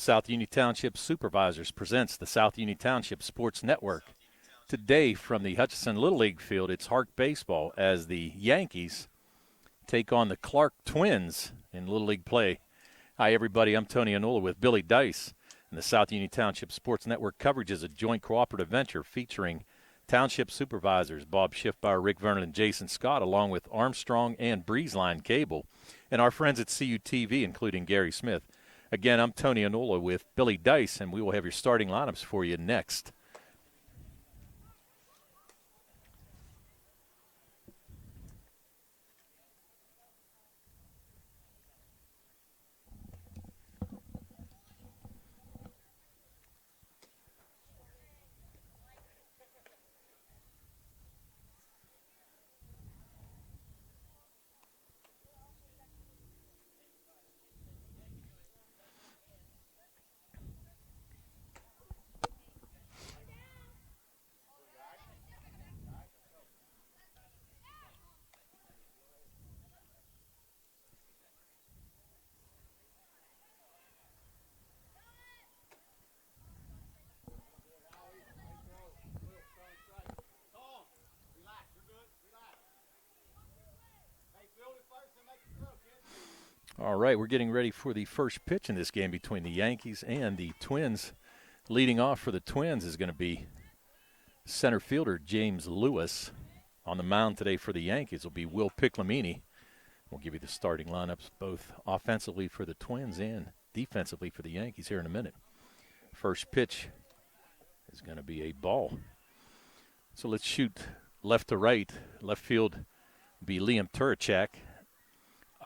South Union Township Supervisors presents the South Union Township Sports Network. Today from the Hutchinson Little League field, it's HARC baseball as the Yankees take on the Clark Twins in Little League play. Hi, everybody. I'm Tony Anola with Billy Dice. And the South Union Township Sports Network coverage is a joint cooperative venture featuring Township Supervisors Bob Schiffbauer, Rick Vernon, and Jason Scott, along with Armstrong and Breezeline Cable, and our friends at CUTV, including Gary Smith. Again, I'm Tony Anola with Billy Dice, and we will have your starting lineups for you next. All right, we're getting ready for the first pitch in this game between the Yankees and the Twins. Leading off for the Twins is going to be center fielder James Lewis. On the mound today for the Yankees will be Will Piclamini. We'll give you the starting lineups both offensively for the Twins and defensively for the Yankees here in a minute. First pitch is going to be a ball. So let's shoot left to right. Left field will be Liam Turachak.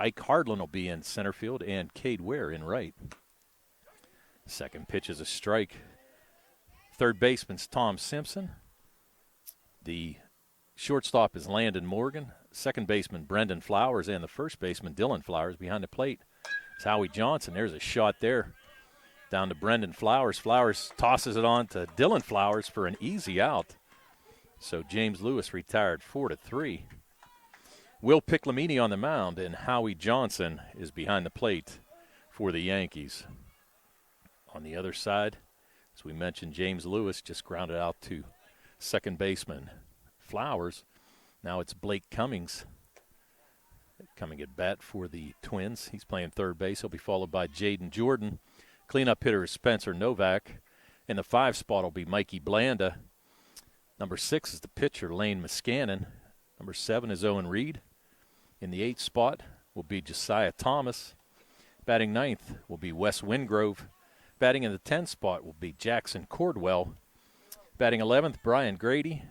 Ike Hardlin will be in center field and Cade Ware in right. Second pitch is a strike. Third baseman's Tom Simpson. The shortstop is Landon Morgan. Second baseman Brendan Flowers, and the first baseman Dylan Flowers. Behind the plate is Howie Johnson. There's a shot there down to Brendan Flowers. Flowers tosses it on to Dylan Flowers for an easy out. So James Lewis retired 4-3. Will Piclamini on the mound, and Howie Johnson is behind the plate for the Yankees. On the other side, as we mentioned, James Lewis just grounded out to second baseman Flowers. Now it's Blake Cummings coming at bat for the Twins. He's playing third base. He'll be followed by Jaden Jordan. Cleanup hitter is Spencer Novak. In the 5 spot will be Mikey Blanda. Number 6 is the pitcher, Lane Muscannon. Number 7 is Owen Reed. In the 8th spot will be Josiah Thomas. Batting 9th will be Wes Wingrove. Batting in the 10th spot will be Jackson Cordwell. Batting 11th, Brian Grady.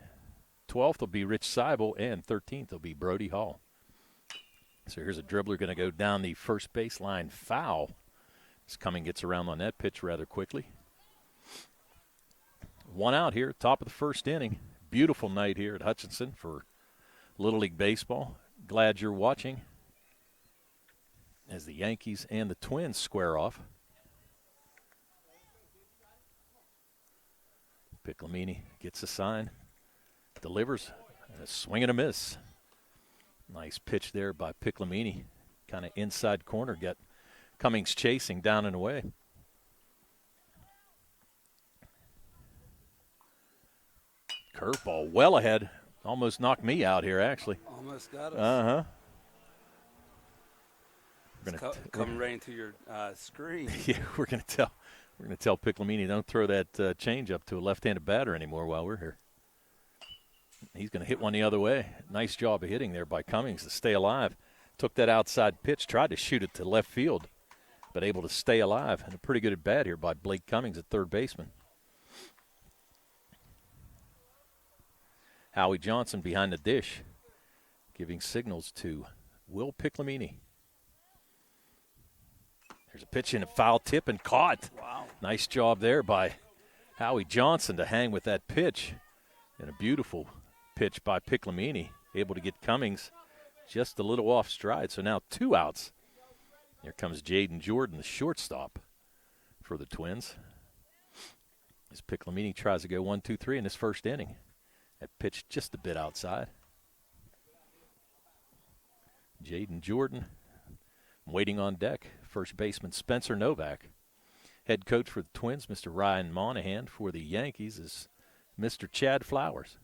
12th will be Rich Seibel, and 13th will be Brody Hall. So here's a dribbler going to go down the first baseline foul. This Cumming gets around on that pitch rather quickly. One out here, top of the first inning. Beautiful night here at Hutchinson for Little League Baseball. Glad you're watching as the Yankees and the Twins square off. Piclamini gets a sign, delivers, and a swing and a miss. Nice pitch there by Piclamini. Kind of inside corner, got Cummings chasing down and away. Curveball well ahead. Almost knocked me out here, actually. Almost got us. Uh-huh. Come right into your screen. Yeah, we're gonna tell Piclamini don't throw that change up to a left-handed batter anymore while we're here. He's gonna hit one the other way. Nice job of hitting there by Cummings to stay alive. Took that outside pitch, tried to shoot it to left field, but able to stay alive. And a pretty good at bat here by Blake Cummings at third baseman. Howie Johnson behind the dish, giving signals to Will Piclamini. There's a pitch in a foul tip and caught. Wow. Nice job there by Howie Johnson to hang with that pitch. And a beautiful pitch by Piclamini, able to get Cummings just a little off stride. So now 2 outs. Here comes Jaden Jordan, the shortstop for the Twins. As Piclamini tries to go 1-2-3 in this first inning. That pitch just a bit outside. Jaden Jordan waiting on deck. First baseman Spencer Novak. Head coach for the Twins, Mr. Ryan Monahan. For the Yankees is Mr. Chad Flowers.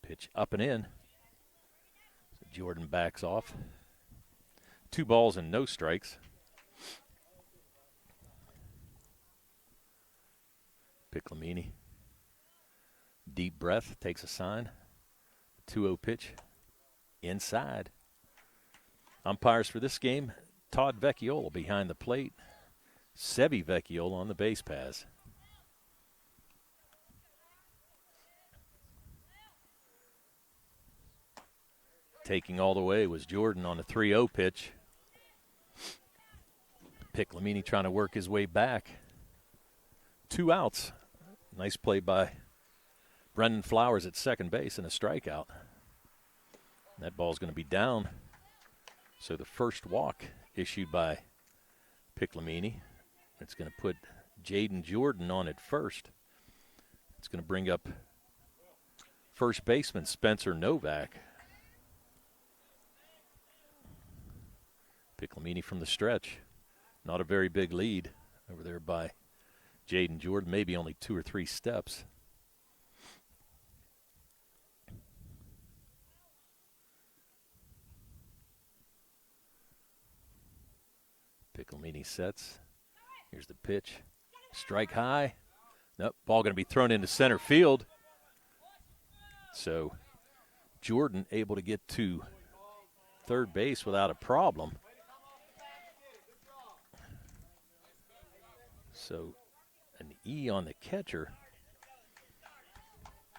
Pitch up and in. So Jordan backs off. 2 balls and no strikes. Piclamini. Deep breath, takes a sign. 2-0 pitch. Inside. Umpires for this game, Todd Vecchiola behind the plate. Sevi Vecchiola on the base paths. Taking all the way was Jordan on the 3-0 pitch. Piclamini trying to work his way back. 2 outs. Nice play by Brendan Flowers at second base and a strikeout. That ball's going to be down. So the first walk issued by Piclamini. It's going to put Jaden Jordan on at first. It's going to bring up first baseman Spencer Novak. Piclamini from the stretch. Not a very big lead over there by Jaden Jordan, maybe only 2 or 3 steps. Piclamini sets. Here's the pitch. Strike high. Nope, ball going to be thrown into center field. So Jordan able to get to third base without a problem. So an E on the catcher.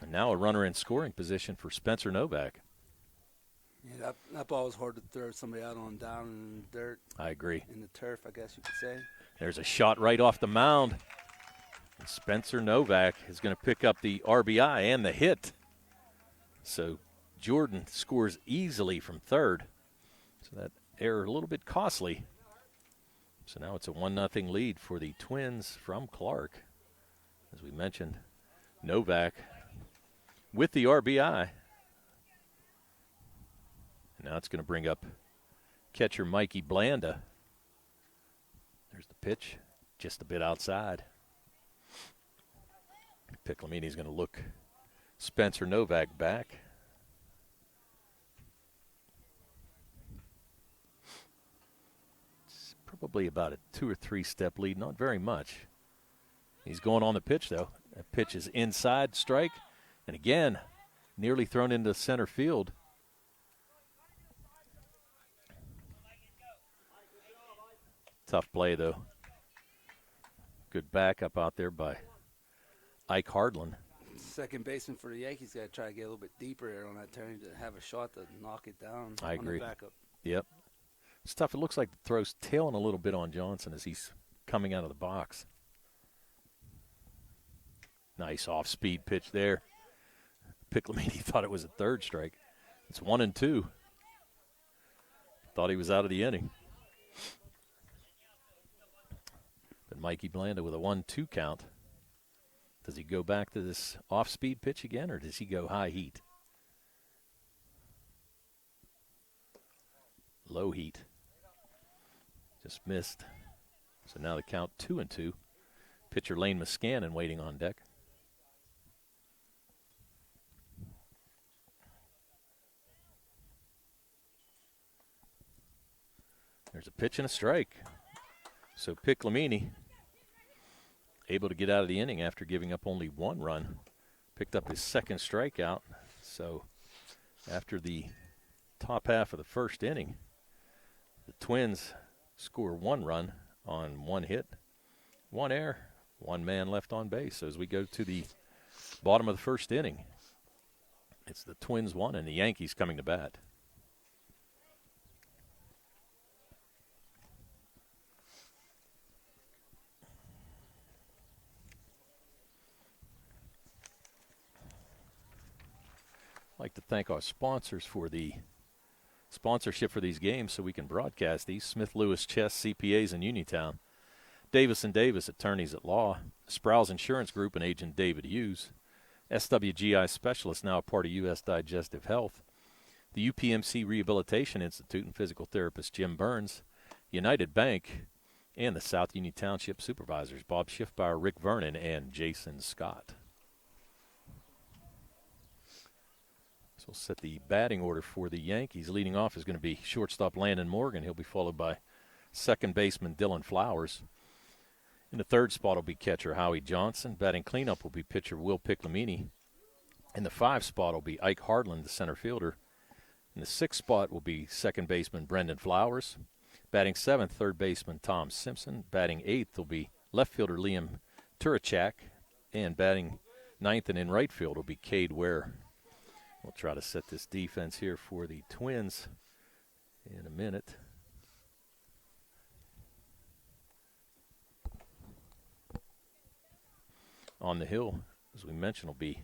And now a runner in scoring position for Spencer Novak. Yeah, that ball was hard to throw somebody out on down in the dirt. I agree. In the turf, I guess you could say. There's a shot right off the mound. And Spencer Novak is going to pick up the RBI and the hit. So Jordan scores easily from third. So that error a little bit costly. So now it's a 1-0 lead for the Twins from Clark. As we mentioned, Novak with the RBI. And now it's going to bring up catcher Mikey Blanda. There's the pitch, just a bit outside. Piclamini's going to look Spencer Novak back. It's probably about a 2 or 3 step lead, not very much. He's going on the pitch, though. That pitch is inside, strike. And again, nearly thrown into center field. Tough play, though. Good backup out there by Ike Hardland. Second baseman for the Yankees got to try to get a little bit deeper here on that turn to have a shot to knock it down. I agree. On the backup. Yep. It's tough. It looks like the throw's tailing a little bit on Johnson as he's coming out of the box. Nice off-speed pitch there. Piclamini thought it was a third strike. It's 1-2. Thought he was out of the inning. But Mikey Blanda with a 1-2 count. Does he go back to this off-speed pitch again, or does he go high heat? Low heat. Just missed. So now the count 2-2. Pitcher Lane Muscanon waiting on deck. There's a pitch and a strike. So Piclamini able to get out of the inning after giving up only 1 run. Picked up his second strikeout. So after the top half of the first inning, the Twins score 1 run on 1 hit, 1 error, 1 man left on base. So as we go to the bottom of the first inning, it's the Twins 1 and the Yankees coming to bat. I'd like to thank our sponsors for the sponsorship for these games so we can broadcast these. Smith Lewis Chess CPAs in Uniontown, Davis & Davis Attorneys at Law, Sproul's Insurance Group and Agent David Hughes, SWGI Specialist, now a part of U.S. Digestive Health, the UPMC Rehabilitation Institute and physical therapist Jim Burns, United Bank, And the South Union Township supervisors, Bob Schiffbauer, Rick Vernon, and Jason Scott. So we'll set the batting order for the Yankees. Leading off is going to be shortstop Landon Morgan. He'll be followed by second baseman Dylan Flowers. In the third spot will be catcher Howie Johnson. Batting cleanup will be pitcher Will Piclamini. In the 5 spot will be Ike Hardland, the center fielder. In the 6th spot will be second baseman Brendan Flowers. Batting 7th, third baseman Tom Simpson. Batting 8th will be left fielder Liam Turachak. And batting 9th and in right field will be Cade Ware. We'll try to set this defense here for the Twins in a minute. On the hill, as we mentioned, will be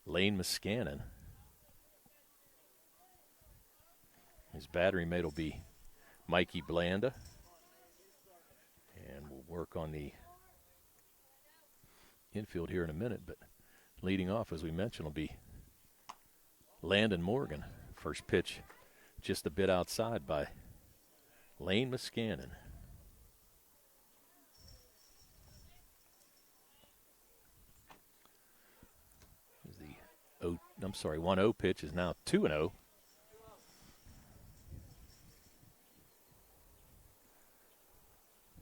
Lane Muscannon. His battery mate will be Mikey Blanda. And we'll work on the infield here in a minute. But leading off, as we mentioned, will be Landon Morgan. First pitch just a bit outside by Lane Muscannon. The 1-0 pitch is now 2-0.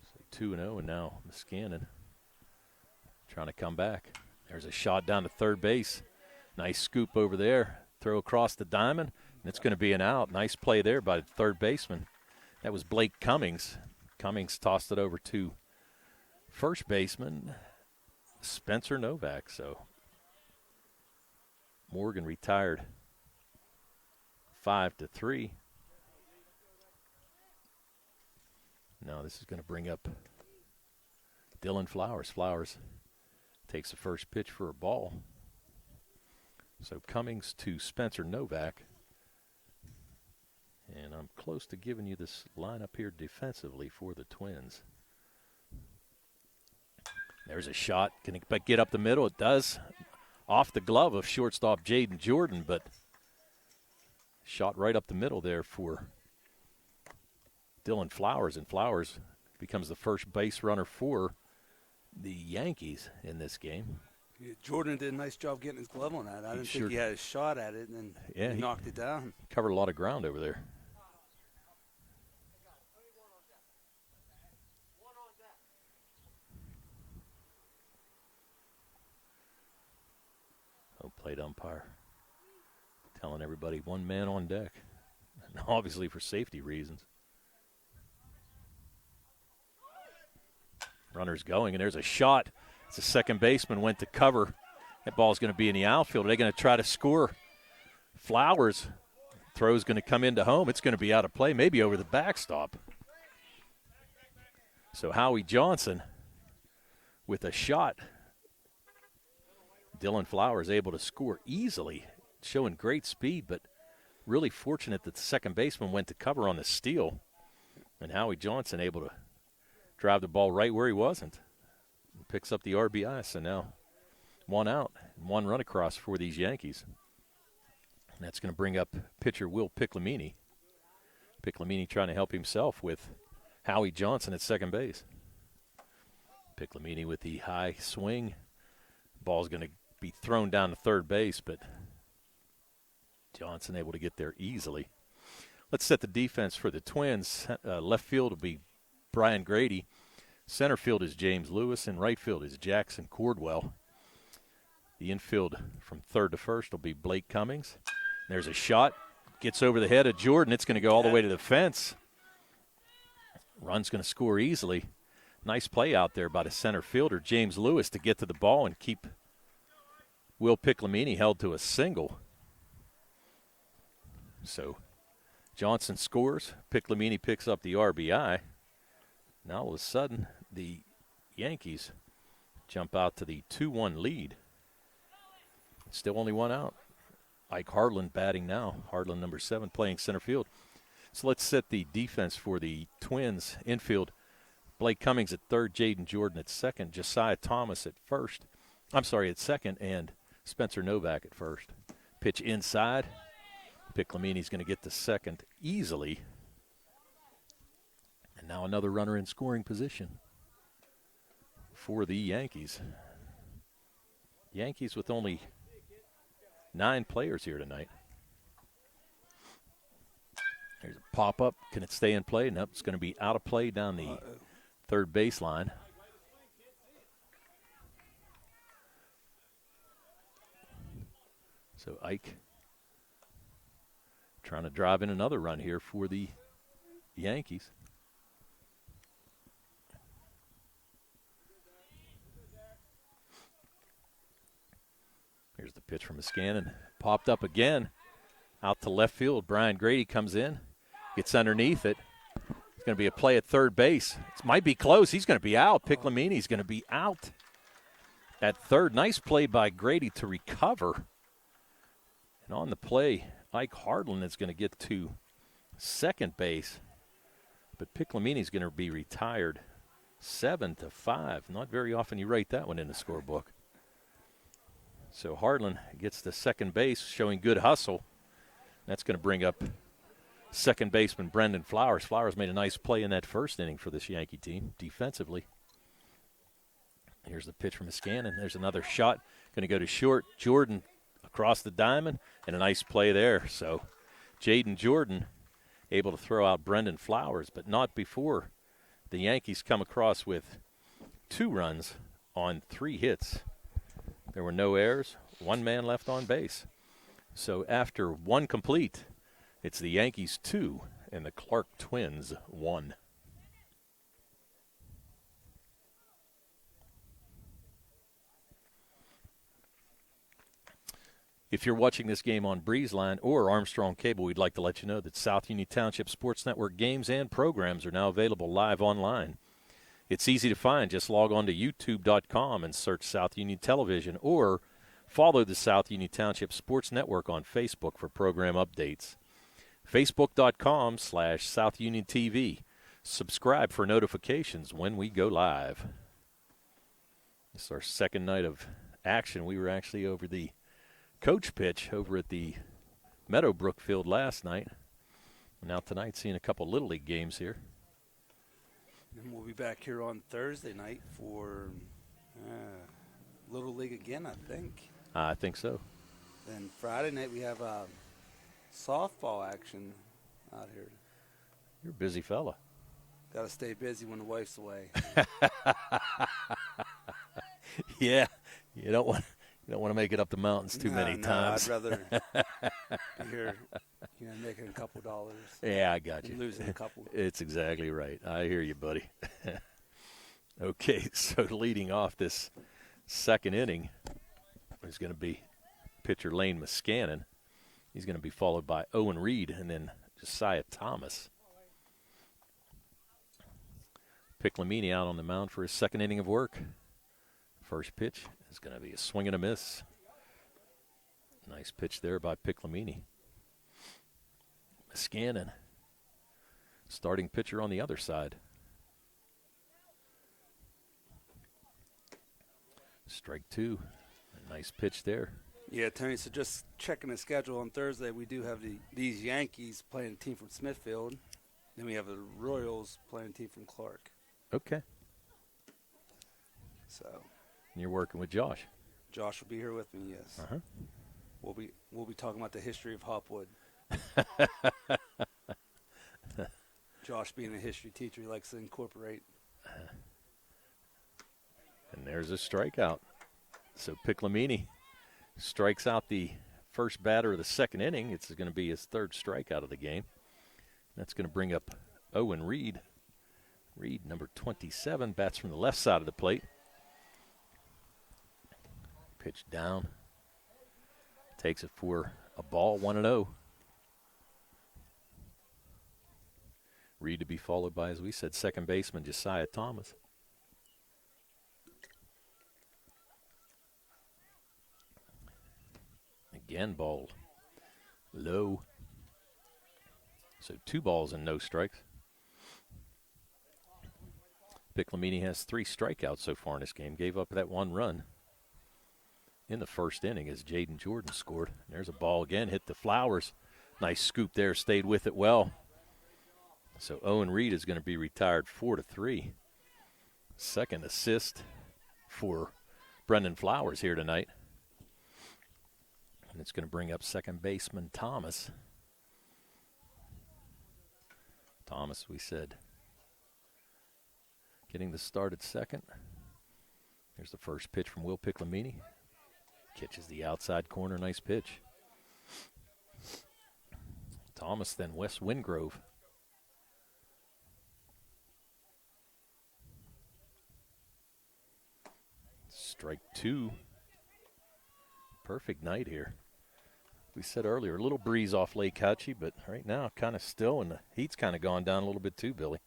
So 2-0, and now Muscannon trying to come back. There's a shot down to third base. Nice scoop over there. Throw across the diamond, and it's going to be an out. Nice play there by the third baseman. That was Blake Cummings. Cummings tossed it over to first baseman Spencer Novak. So Morgan retired 5-3. Now this is going to bring up Dylan Flowers. Flowers takes the first pitch for a ball. So Cummings to Spencer Novak. And I'm close to giving you this lineup here defensively for the Twins. There's a shot. Can it get up the middle? It does. Off the glove of shortstop Jaden Jordan, but shot right up the middle there for Dylan Flowers. And Flowers becomes the first base runner for the Yankees in this game. Yeah, Jordan did a nice job getting his glove on that. I didn't Sure think he had a shot at it, and then he knocked it down. Covered a lot of ground over there. Oh, plate umpire telling everybody one man on deck, and obviously for safety reasons. Runner's going, and there's a shot. The second baseman went to cover. That ball's going to be in the outfield. Are they going to try to score? Flowers. Throw's going to come into home. It's going to be out of play, maybe over the backstop. So Howie Johnson with a shot. Dylan Flowers able to score easily, showing great speed, but really fortunate that the second baseman went to cover on the steal. And Howie Johnson able to drive the ball right where he wasn't. Picks up the RBI, so now 1 out, 1 run across for these Yankees. And that's going to bring up pitcher Will Piclamini. Piclamini trying to help himself with Howie Johnson at second base. Piclamini with the high swing. Ball's going to be thrown down to third base, but Johnson able to get there easily. Let's set the defense for the Twins. Left field will be Brian Grady. Center field is James Lewis, and right field is Jackson Cordwell. The infield from third to first will be Blake Cummings. There's a shot. Gets over the head of Jordan. It's going to go all the way to the fence. Run's going to score easily. Nice play out there by the center fielder, James Lewis, to get to the ball and keep Will Piclamini held to a single. So Johnson scores. Piclamini picks up the RBI. Now, all of a sudden, the Yankees jump out to the 2-1 lead. Still only 1 out. Ike Hardland batting now. Hardland, number 7, playing center field. So let's set the defense for the Twins. Infield, Blake Cummings at third, Jaden Jordan at second, Josiah Thomas at second, and Spencer Novak at first. Pitch inside. Piclamini's going to get to second easily. And now another runner in scoring position for the Yankees. Yankees with only 9 players here tonight. There's a pop-up. Can it stay in play? Nope, it's going to be out of play down the third baseline. So Ike trying to drive in another run here for the Yankees. Here's the pitch from Muscanin. Popped up again. Out to left field. Brian Grady comes in. Gets underneath it. It's going to be a play at third base. It might be close. He's going to be out. Piclamini's going to be out at third. Nice play by Grady to recover. And on the play, Ike Hardland is going to get to second base. But Piclamini's going to be retired 7-5. Not very often you write that one in the scorebook. So Hardland gets to second base, showing good hustle. That's going to bring up second baseman Brendan Flowers. Flowers made a nice play in that first inning for this Yankee team defensively. Here's the pitch from Muscanin. There's another shot. Going to go to short. Jordan across the diamond, and a nice play there. So Jaden Jordan able to throw out Brendan Flowers, but not before the Yankees come across with 2 runs on 3 hits. There were no errors, 1 man left on base. So after 1 complete, it's the Yankees 2 and the Clark Twins 1. If you're watching this game on BreezeLine or Armstrong Cable, we'd like to let you know that South Union Township Sports Network games and programs are now available live online. It's easy to find. Just log on to youtube.com and search South Union Television, or follow the South Union Township Sports Network on Facebook for program updates. Facebook.com/South Union TV. Subscribe for notifications when we go live. This is our second night of action. We were actually over the coach pitch over at the Meadowbrook field last night. Now tonight, seeing a couple Little League games here. And we'll be back here on Thursday night for Little League again, I think. I think so. Then Friday night we have softball action out here. You're a busy fella. Got to stay busy when the wife's away. Yeah, you don't want to make it up the mountains too many times. I'd rather be here, making a couple dollars. Yeah, I got you. Losing a couple. It's exactly right. I hear you, buddy. Okay, so leading off this second inning is going to be pitcher Lane Muscanin. He's going to be followed by Owen Reed and then Josiah Thomas. Piclamini out on the mound for his second inning of work. First pitch is going to be a swing and a miss. Nice pitch there by Piclamini. Muscanin, starting pitcher on the other side. Strike 2. A nice pitch there. Yeah, Tony, so just checking the schedule on Thursday, we do have these Yankees playing a team from Smithfield. Then we have the Royals playing a team from Clark. Okay. So. And you're working with Josh. Josh will be here with me, yes. Uh-huh. We'll be talking about the history of Hopwood. Josh being a history teacher, he likes to incorporate. And there's a strikeout. So Piclamini strikes out the first batter of the second inning. It's going to be his third strikeout of the game. That's going to bring up Owen Reed. Reed, number 27, bats from the left side of the plate. Pitch down. Takes it for a ball, 1-0. Reed to be followed by, as we said, second baseman Josiah Thomas. Again, ball low. So 2 balls and no strikes. Piclamini has 3 strikeouts so far in this game. Gave up that 1 run in the first inning as Jaden Jordan scored. There's a ball again, hit the Flowers. Nice scoop there, stayed with it well. So Owen Reed is going to be retired 4-3. Second assist for Brendan Flowers here tonight. And it's going to bring up second baseman Thomas. Thomas, we said, getting the start at second. Here's the first pitch from Will Piclamini. Catches the outside corner. Nice pitch. Thomas, then Wes Wingrove. Strike two. Perfect night here. We said earlier, a little breeze off Lake Hutchie, but right now kind of still, and the heat's kind of gone down a little bit too, Billy.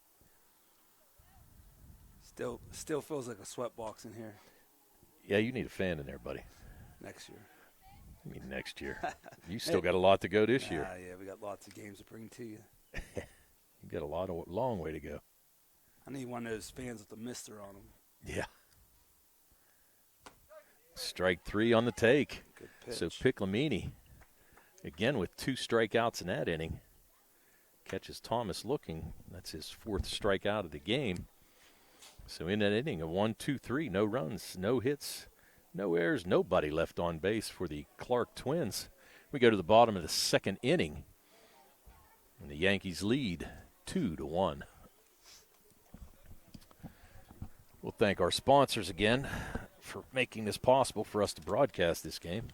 Still feels like a sweatbox in here. Yeah, you need a fan in there, buddy. Next year. I mean, next year. You still got a lot to go this year. Yeah, we got lots of games to bring to you. You got a long way to go. I need one of those fans with a mister on them. Yeah. Strike three on the take. Good pitch. So Piclamini, again with 2 strikeouts in that inning, catches Thomas looking. That's his 4th strikeout of the game. So in that inning, a 1-2-3, no runs, no hits, no errors, nobody left on base for the Clark Twins. We go to the bottom of the second inning, and the Yankees lead 2-1. We'll thank our sponsors again for making this possible for us to broadcast this game.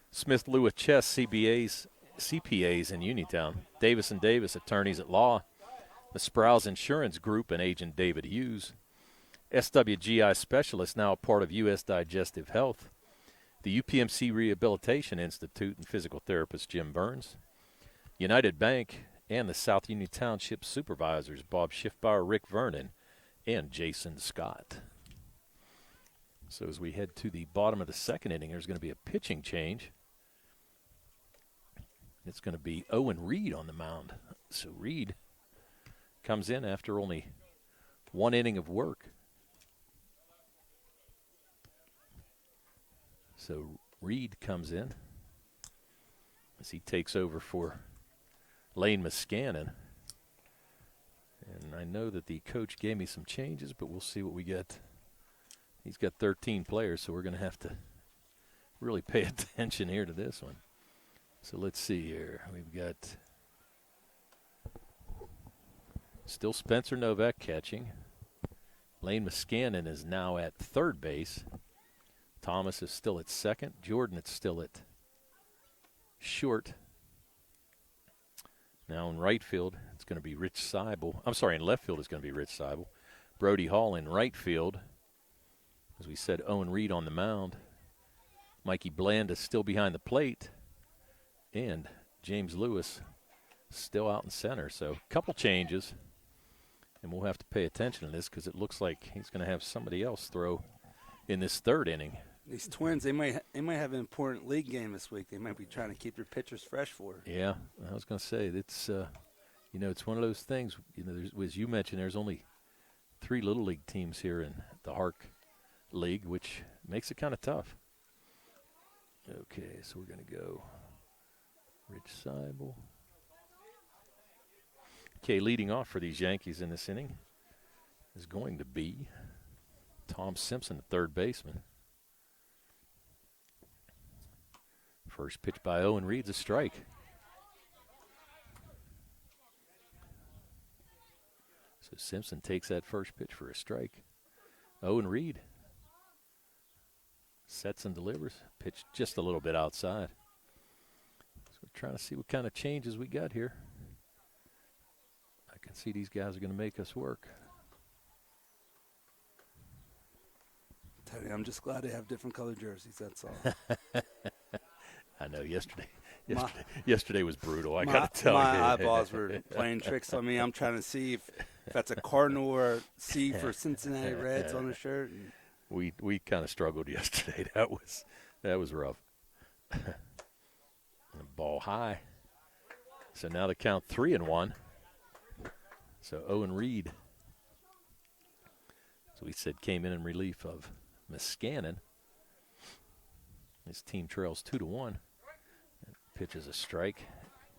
Smith Lewis Chess CPAs in Uniontown, Davis & Davis Attorneys at Law, the Sprouse Insurance Group and Agent David Hughes, SWGI Specialist, now a part of U.S. Digestive Health, the UPMC Rehabilitation Institute and physical therapist Jim Burns, United Bank, and the South Union Township Supervisors Bob Schiffbauer, Rick Vernon, and Jason Scott. So as we head to the bottom of the second inning, there's going to be a pitching change. It's going to be Owen Reed on the mound. So Reed comes in after only 1 inning of work. So Reed comes in as he takes over for Lane Muscannon. And I know that the coach gave me some changes, but we'll see what we get. He's got 13 players, so we're going to have to really pay attention here to this one. So let's see here. We've got still Spencer Novak catching. Lane Muscannon is now at third base. Thomas is still at second. Jordan is still at short. Now in right field, it's going to be Rich Seibel. I'm sorry, in left field, it's going to be Rich Seibel. Brody Hall in right field. As we said, Owen Reed on the mound. Mikey Bland is still behind the plate. And James Lewis still out in center. So a couple changes. And we'll have to pay attention to this because it looks like he's going to have somebody else throw in this third inning. These Twins, they might have an important league game this week. They might be trying to keep their pitchers fresh for. Yeah, I was going to say, it's it's one of those things. As you mentioned, there's only 3 Little League teams here in the HARC League, which makes it kind of tough. Okay, so we're going to go Rich Seibel. Okay, leading off for these Yankees in this inning is going to be Tom Simpson, the third baseman. First pitch by Owen Reed's a strike. So Simpson takes that first pitch for a strike. Owen Reed sets and delivers. Pitch just a little bit outside. So we're trying to see what kind of changes we got here. I can see these guys are going to make us work. Tell you, I'm just glad they have different colored jerseys, that's all. I know yesterday was brutal. I got to tell you. My eyeballs were playing tricks on me. I'm trying to see if that's a Cardinal or a C for Cincinnati Reds on the shirt. And we kind of struggled yesterday. That was rough. And ball high. So now the count 3-1. So Owen Reed, so we said, came in relief of Muscannon. His team trails 2-1. Pitch is a strike.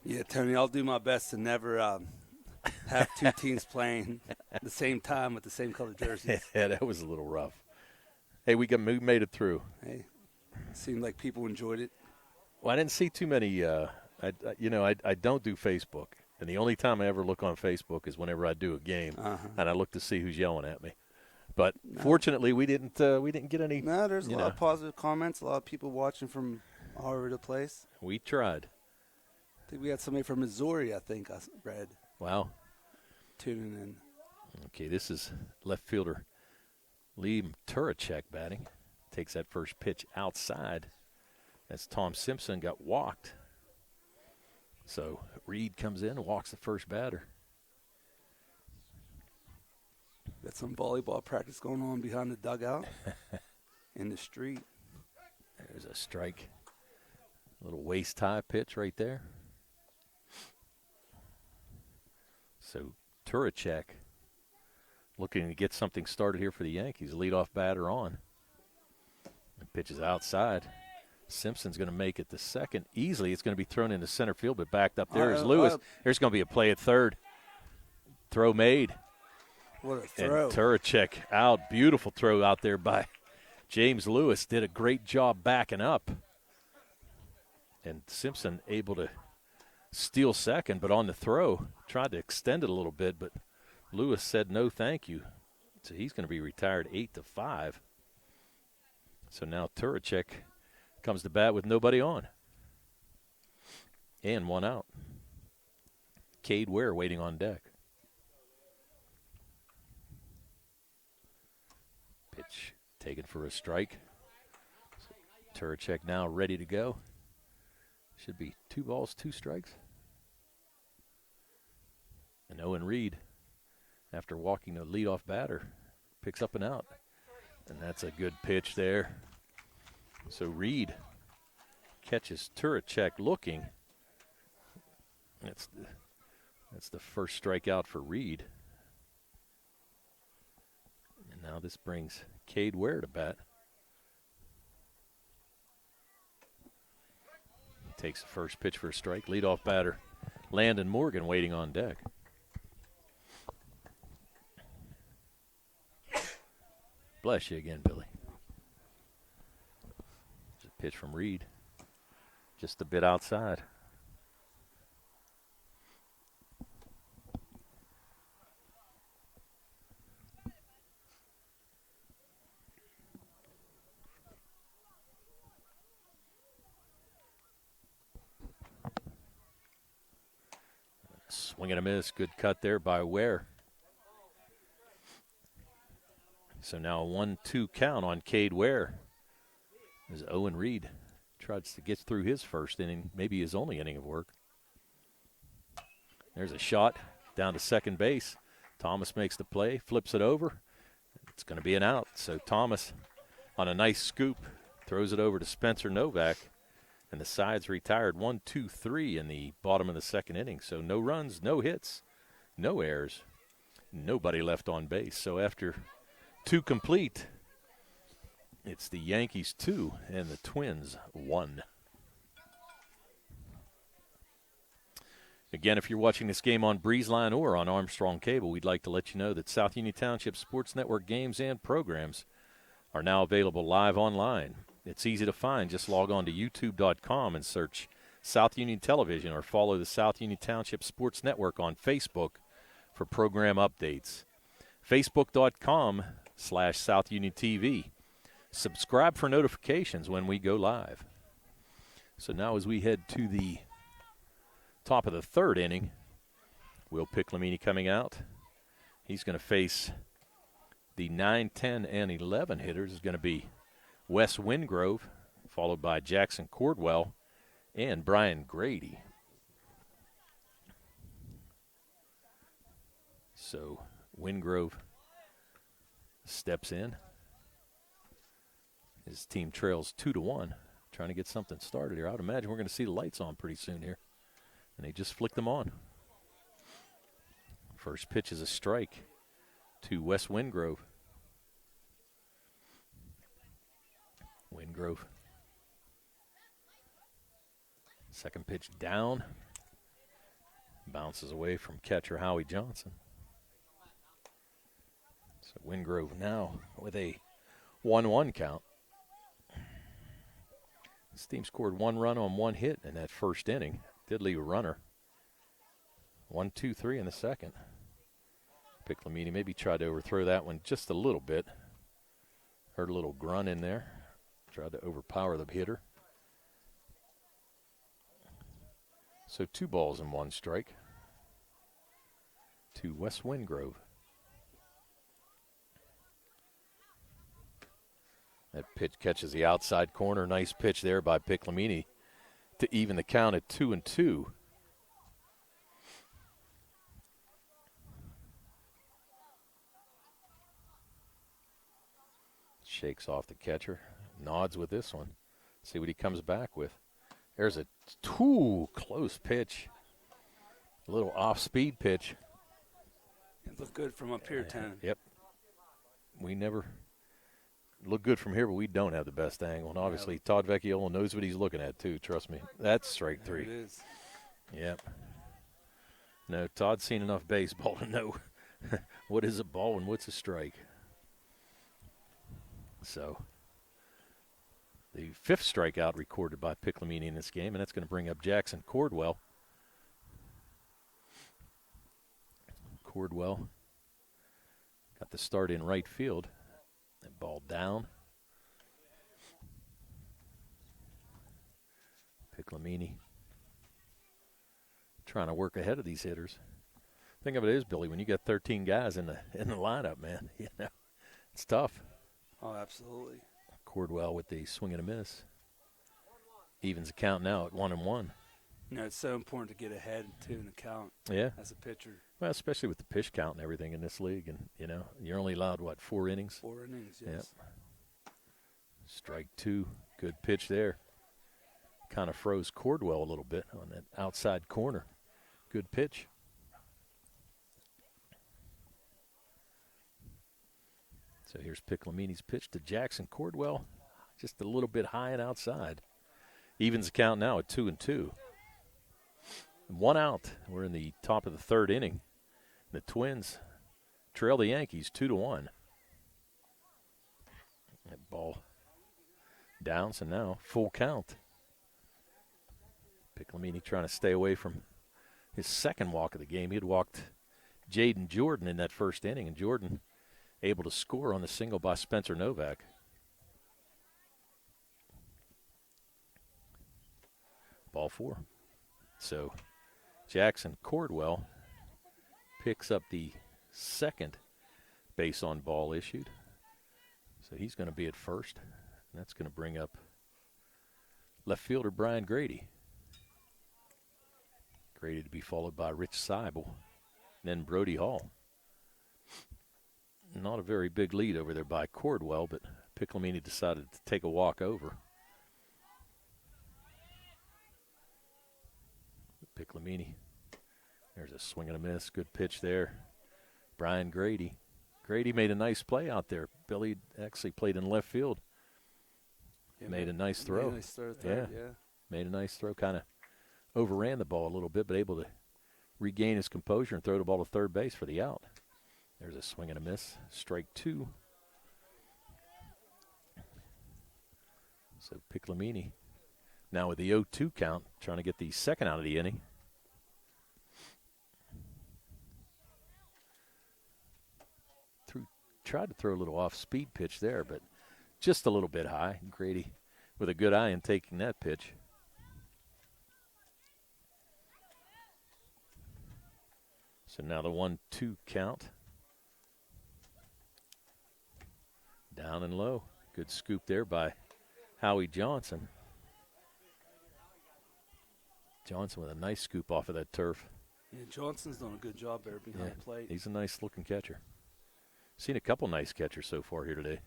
Yeah, Tony, I'll do my best to never have two teams playing at the same time with the ssame color jerseys. Yeah, that was a little rough. Hey, we made it through. Hey, seemed like people enjoyed it. Well, I didn't see too many. I don't do Facebook, and the only time I ever look on Facebook is whenever I do a game, and I look to see who's yelling at me. But fortunately, we didn't get any. No, there's a lot of positive comments. A lot of people watching from all over the place. We tried. I think we had somebody from Missouri. I think I read. Wow. Tuning in. Okay, this is left fielder Lee Turacek batting. Takes that first pitch outside as Tom Simpson got walked. So Reed comes in and walks the first batter. Got some volleyball practice going on behind the dugout in the street. There's a strike. A little waist-high pitch right there. So Turacek looking to get something started here for the Yankees. Leadoff batter on. The pitch is outside. Simpson's going to make it to second. Easily, it's going to be thrown into center field, but backed up there is Lewis. There's going to be a play at third. Throw made. What a throw. And Turacek out. Beautiful throw out there by James Lewis. Did a great job backing up. And Simpson able to steal second, but on the throw, tried to extend it a little bit, but Lewis said no thank you. So he's going to be retired 8-5. So now Turacek comes to bat with nobody on. And one out. Cade Ware waiting on deck. Pitch taken for a strike. So Turacek now ready to go. Should be 2 balls, 2 strikes. And Owen Reed, after walking the leadoff batter, picks up and out. And that's a good pitch there. So Reed catches Turacek looking. That's the first strikeout for Reed. And now this brings Cade Ware to bat. Takes the first pitch for a strike. Leadoff batter Landon Morgan waiting on deck. Bless you again, Billy. There's a pitch from Reed. Just a bit outside. Swing and a miss. Good cut there by Ware. So now a 1-2 count on Cade Ware as Owen Reed tries to get through his first inning, maybe his only inning of work. There's a shot down to second base. Thomas makes the play, flips it over. It's going to be an out. So Thomas on a nice scoop throws it over to Spencer Novak. And the side's retired 1-2-3 in the bottom of the second inning. So no runs, no hits, no errors, nobody left on base. So after 2 complete, it's the Yankees 2 and the Twins 1. Again, if you're watching this game on BreezeLine or on Armstrong Cable, we'd like to let you know that South Union Township Sports Network games and programs are now available live online. It's easy to find. Just log on to youtube.com and search South Union Television or follow the South Union Township Sports Network on Facebook for program updates. Facebook.com/South Union TV. Subscribe for notifications when we go live. So now as we head to the top of the third inning, Will Piclamini coming out. He's going to face the 9, 10, and 11 hitters. Is going to be Wes Wingrove, followed by Jackson Cordwell and Brian Grady. So Wingrove steps in. His team trails 2-1, trying to get something started here. I would imagine we're going to see the lights on pretty soon here. And they just flicked them on. First pitch is a strike to Wes Wingrove. Wingrove. Second pitch down. Bounces away from catcher Howie Johnson. So Wingrove now with a 1-1 count. This team scored 1 run on 1 hit in that first inning. Did leave a runner. 1, 2, 3 in the second. Piclamini maybe tried to overthrow that one just a little bit. Heard a little grunt in there. Tried to overpower the hitter. So 2 balls and 1 strike to Wes Wingrove. That pitch catches the outside corner. Nice pitch there by Piclamini to even the count at 2-2. Shakes off the catcher. Nods with this one. See what he comes back with. There's a close pitch. A little off-speed pitch. It looked good from up here, 10. Yep. We never look good from here, but we don't have the best angle. And obviously, Todd Vecchiola knows what he's looking at, too. Trust me. That's strike 3. There it is. Yep. No, Todd's seen enough baseball to know what is a ball and what's a strike. So, the 5th strikeout recorded by Piclamini in this game, and that's going to bring up Jackson Cordwell. Cordwell got the start in right field. That ball down. Piclamini trying to work ahead of these hitters. Thing of it is, Billy, when you got 13 guys in the lineup, man, it's tough. Oh, absolutely. Cordwell with the swing and a miss. Evens the count now at 1-1. It's so important to get ahead, too, in the count. Yeah. As a pitcher. Well, especially with the pitch count and everything in this league. And, you're only allowed, 4 innings? 4 innings, yes. Yep. Strike 2. Good pitch there. Kind of froze Cordwell a little bit on that outside corner. Good pitch. So here's Piclamini's pitch to Jackson Cordwell. Just a little bit high and outside. Evens the count now at 2-2. 1 out. We're in the top of the 3rd inning. The Twins trail the Yankees 2-1. That ball down, so now full count. Piclamini trying to stay away from his second walk of the game. He had walked Jaden Jordan in that first inning, and Jordan able to score on the single by Spencer Novak. Ball 4. So Jackson Cordwell picks up the 2nd base on ball issued. So he's going to be at first. And that's going to bring up left fielder Brian Grady. Grady to be followed by Rich Seibel. Then Brody Hall. Not a very big lead over there by Cordwell, but Piclamini decided to take a walk over. Piclamini. There's a swing and a miss. Good pitch there. Brian Grady. Grady made a nice play out there. Billy actually played in left field. Yeah, made a nice throw. Made a nice throw there, yeah. Made a nice throw. Kind of overran the ball a little bit, but able to regain his composure and throw the ball to third base for the out. There's a swing and a miss. Strike 2. So Piclamini now with the 0-2 count, trying to get the 2nd out of the inning. Tried to throw a little off-speed pitch there, but just a little bit high. Grady with a good eye in taking that pitch. So now the 1-2 count. Down and low. Good scoop there by Howie Johnson. Johnson with a nice scoop off of that turf. Yeah, Johnson's done a good job there behind the plate. He's a nice-looking catcher. Seen a couple nice catchers so far here today.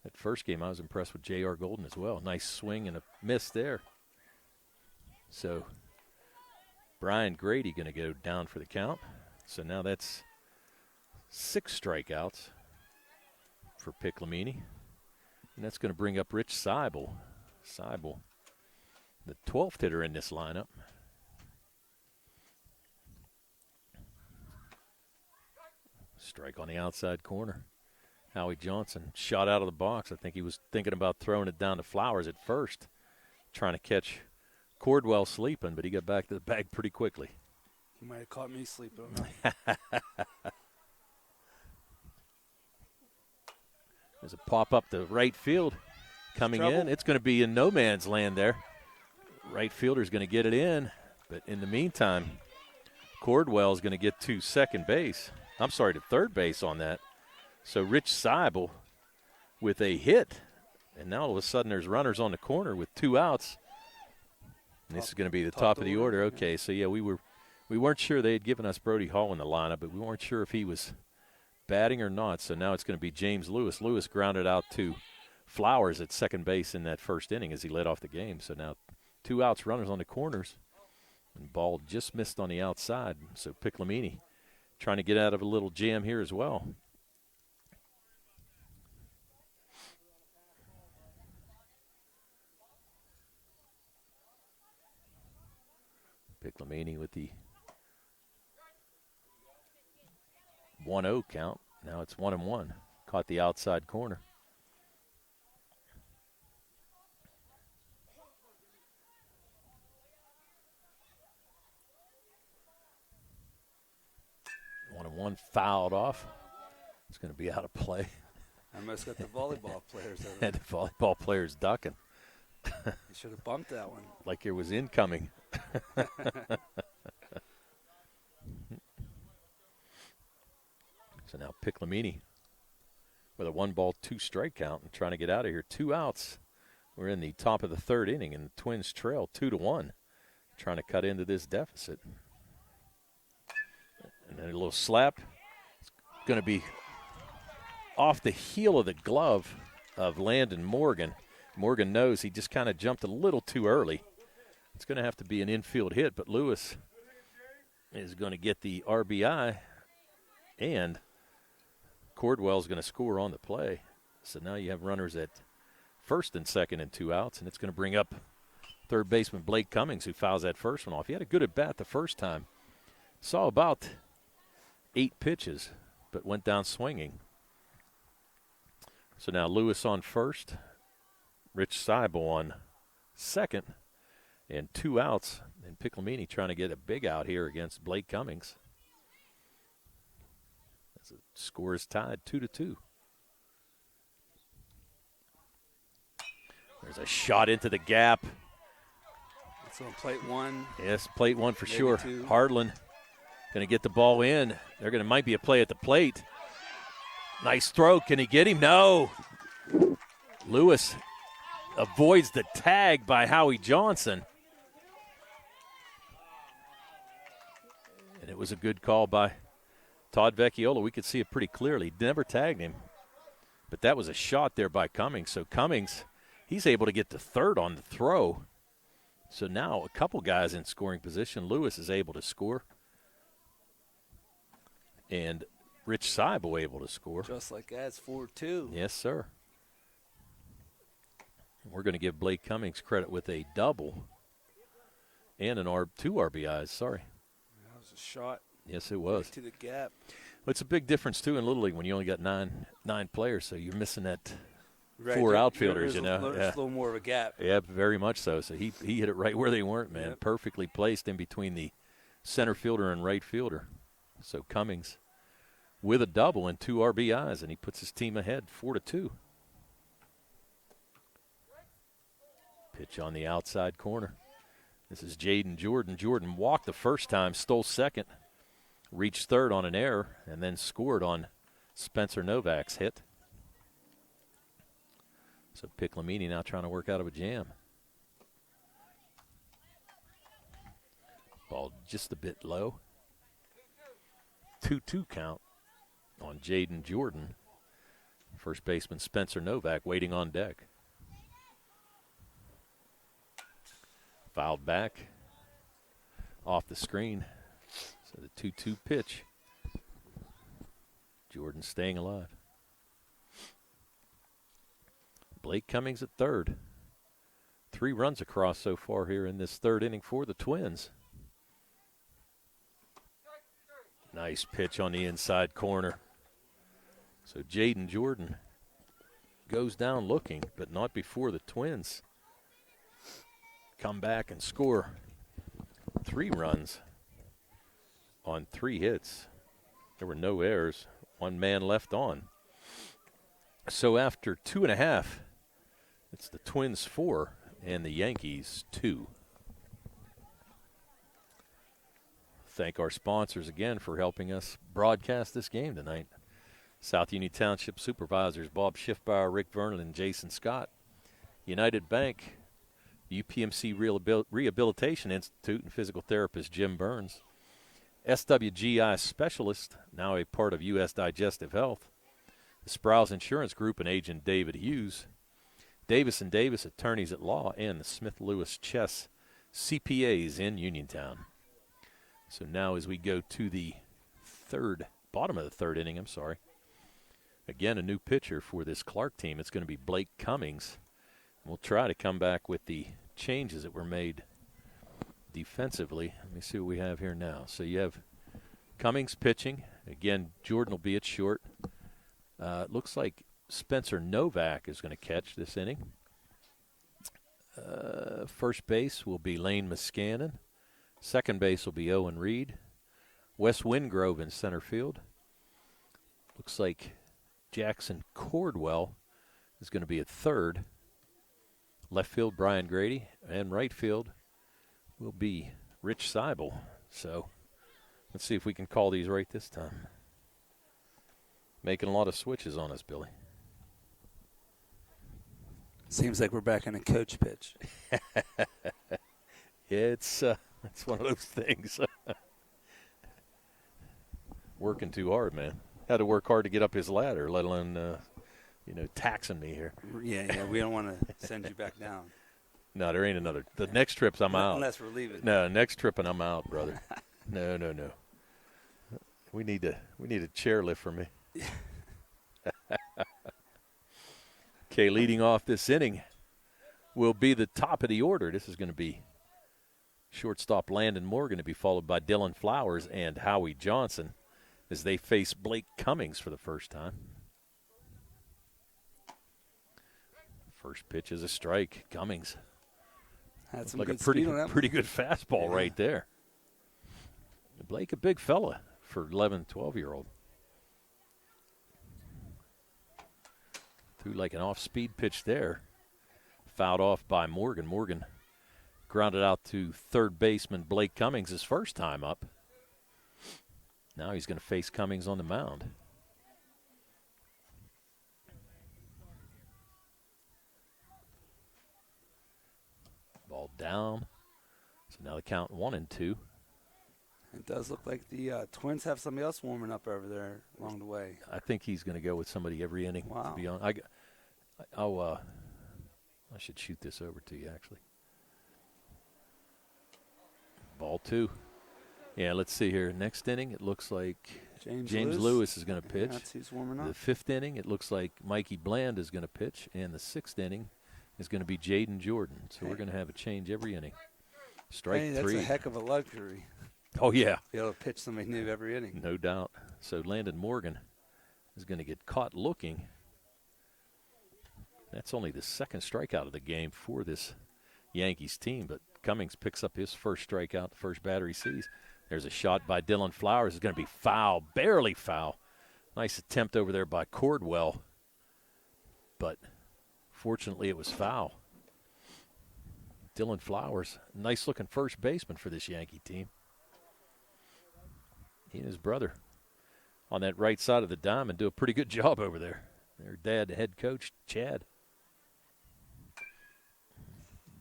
That first game, I was impressed with J.R. Golden as well. Nice swing and a miss there. So Brian Grady going to go down for the count. So now that's 6 strikeouts for Piclamini. And that's going to bring up Rich Seibel. Seibel, the 12th hitter in this lineup. Strike on the outside corner. Howie Johnson shot out of the box. I think he was thinking about throwing it down to Flowers at first, trying to catch Cordwell sleeping, but he got back to the bag pretty quickly. He might have caught me sleeping. There's a pop up to right field coming in. It's going to be in no man's land there. Right fielder's going to get it in, but in the meantime, Cordwell is going to get to second base. I'm sorry, to third base on that. So Rich Seibel with a hit, and now all of a sudden there's runners on the corner with 2 outs. And this is going to be the top of the order. Okay, so yeah, we weren't sure they had given us Brody Hall in the lineup, but we weren't sure if he was batting or not. So now it's going to be James Lewis. Lewis grounded out to Flowers at second base in that first inning as he led off the game. So now 2 outs, runners on the corners, and ball just missed on the outside. So Piclamini trying to get out of a little jam here as well. Piclamini with the 1-0 count. Now it's 1-1. Caught the outside corner. One fouled off. It's going to be out of play. I must got the volleyball players. And the volleyball players ducking. You should have bumped that one. Like it was incoming. So now Piclamini with a 1-ball, 2-strike count and trying to get out of here. 2 outs. We're in the top of the third inning, and the Twins trail 2-1, trying to cut into this deficit. And then a little slap. It's going to be off the heel of the glove of Landon Morgan. Morgan knows he just kind of jumped a little too early. It's going to have to be an infield hit, but Lewis is going to get the RBI, and Cordwell's going to score on the play. So now you have runners at first and second and 2 outs, and it's going to bring up third baseman Blake Cummings, who fouls that first one off. He had a good at-bat the first time. Saw about 8 pitches, but went down swinging. So now Lewis on first, Rich Seibel on second, and 2 outs. And Piclamini trying to get a big out here against Blake Cummings. As the score is tied 2-2. There's a shot into the gap. It's on plate 1. Yes, plate 1 for maybe sure. 2. Hardland going to get the ball in. Might be a play at the plate. Nice throw. Can he get him? No. Lewis avoids the tag by Howie Johnson. And it was a good call by Todd Vecchiola. We could see it pretty clearly. Never tagged him. But that was a shot there by Cummings. So Cummings, he's able to get to third on the throw. So now a couple guys in scoring position. Lewis is able to score. And Rich Seibel able to score. Just like that, it's 4-2. Yes, sir. We're going to give Blake Cummings credit with a double and 2 RBIs. Sorry. That was a shot. Yes, it was. Right to the gap. Well, it's a big difference, too, in Little League when you only got nine players, so you're missing that Right. 4 outfielders, There's Yeah. a little more of a gap. Yeah, very much so. So he hit it right where they weren't, man. Yep. Perfectly placed in between the center fielder and right fielder. So Cummings with a double and 2 RBIs, and he puts his team ahead 4-2. Pitch on the outside corner. This is Jaden Jordan. Jordan walked the first time, stole second, reached third on an error, and then scored on Spencer Novak's hit. So Piclamini now trying to work out of a jam. Ball just a bit low. 2-2 count on Jaden Jordan. First baseman Spencer Novak waiting on deck. Fouled back off the screen. So the 2-2 pitch. Jordan staying alive. Blake Cummings at third. 3 runs across so far here in this third inning for the Twins. Nice pitch on the inside corner. So Jaden Jordan goes down looking, but not before the Twins come back and score 3 runs on 3 hits. There were no errors, 1 man left on. So after 2.5, it's the Twins 4 and the Yankees 2. Thank our sponsors again for helping us broadcast this game tonight. South Union Township Supervisors Bob Schiffbauer, Rick Vernon, and Jason Scott. United Bank, UPMC Rehabilitation Institute, and physical therapist Jim Burns. SWGI Specialist, now a part of U.S. Digestive Health. The Sprouse Insurance Group and agent David Hughes. Davis & Davis Attorneys at Law, and the Smith Lewis Chess CPAs in Uniontown. So now as we go to the bottom of the third inning, again, a new pitcher for this Clark team. It's going to be Blake Cummings. We'll try to come back with the changes that were made defensively. Let me see what we have here now. So you have Cummings pitching. Again, Jordan will be at short. It looks like Spencer Novak is going to catch this inning. First base will be Lane Muscannon. Second base will be Owen Reed. Wes Wingrove in center field. Looks like Jackson Cordwell is going to be at third. Left field, Brian Grady. And right field will be Rich Seibel. So let's see if we can call these right this time. Making a lot of switches on us, Billy. Seems like we're back in a coach pitch. It's one of those things. Working too hard, man. Had to work hard to get up his ladder, let alone, taxing me here. Yeah, we don't want to send you back down. No, there ain't another. The next trip's I'm out. Unless we're leaving. No, next trip and I'm out, brother. No. We need a chairlift for me. Okay, leading off this inning will be the top of the order. This is going to be shortstop Landon Morgan to be followed by Dylan Flowers and Howie Johnson as they face Blake Cummings for the first time. First pitch is a strike. Cummings. Had some like good a pretty good fastball right there. Blake, a big fella for 11, 12-year-old. Threw like an off-speed pitch there. Fouled off by Morgan. Morgan grounded out to third baseman Blake Cummings his first time up. Now he's going to face Cummings on the mound. Ball down. So now the count 1-2. It does look like the Twins have somebody else warming up over there along the way. I think he's going to go with somebody every inning. Wow. To be honest, I should shoot this over to you, actually. Ball 2. Yeah, let's see here. Next inning, it looks like James Lewis is going to pitch. That's who's warming up. The 5th inning, it looks like Mikey Bland is going to pitch. And the 6th inning is going to be Jaden Jordan. So we're going to have a change every inning. Strike 3. That's a heck of a luxury. Oh, yeah. Be able to pitch somebody new every inning. No doubt. So Landon Morgan is going to get caught looking. That's only the second strikeout of the game for this Yankees team, but Cummings picks up his first strikeout, the first batter he sees. There's a shot by Dylan Flowers. It's going to be foul, barely foul. Nice attempt over there by Cordwell, but fortunately it was foul. Dylan Flowers, nice-looking first baseman for this Yankee team. He and his brother on that right side of the diamond do a pretty good job over there. Their dad, the head coach, Chad.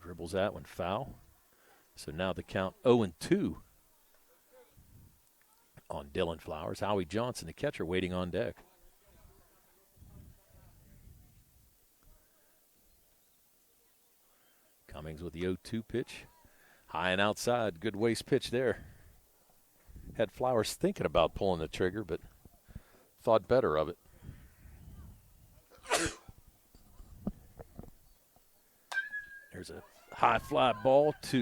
Dribbles that one foul. So now the count 0-2 on Dylan Flowers. Howie Johnson, the catcher, waiting on deck. Cummings with the 0-2 pitch. High and outside. Good waist pitch there. Had Flowers thinking about pulling the trigger, but thought better of it. There's a high fly ball it's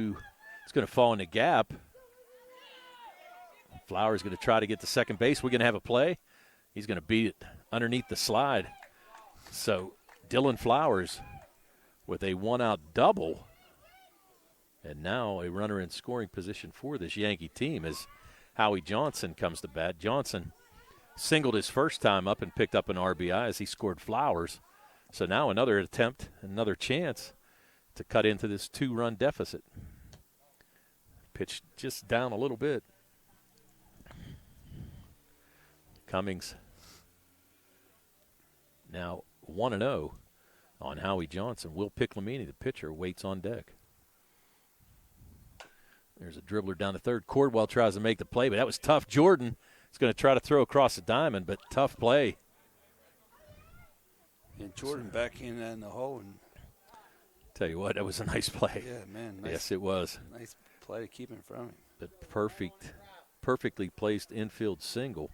going to fall in the gap. Flowers going to try to get to second base. We're going to have a play. He's going to beat it underneath the slide. So Dylan Flowers with a one-out double. And now a runner in scoring position for this Yankee team as Howie Johnson comes to bat. Johnson singled his first time up and picked up an RBI as he scored Flowers. So now another attempt, another chance to cut into this 2-run deficit. Pitch just down a little bit. Cummings now 1-0 on Howie Johnson. Will Piclamini, the pitcher, waits on deck. There's a dribbler down the third. Cordwell tries to make the play, but that was tough. Jordan is going to try to throw across the diamond, but tough play. And Jordan back in the hole. And tell you what, that was a nice play. yeah, man. Nice, yes, it was. Nice play to keep him from him. But perfectly placed infield single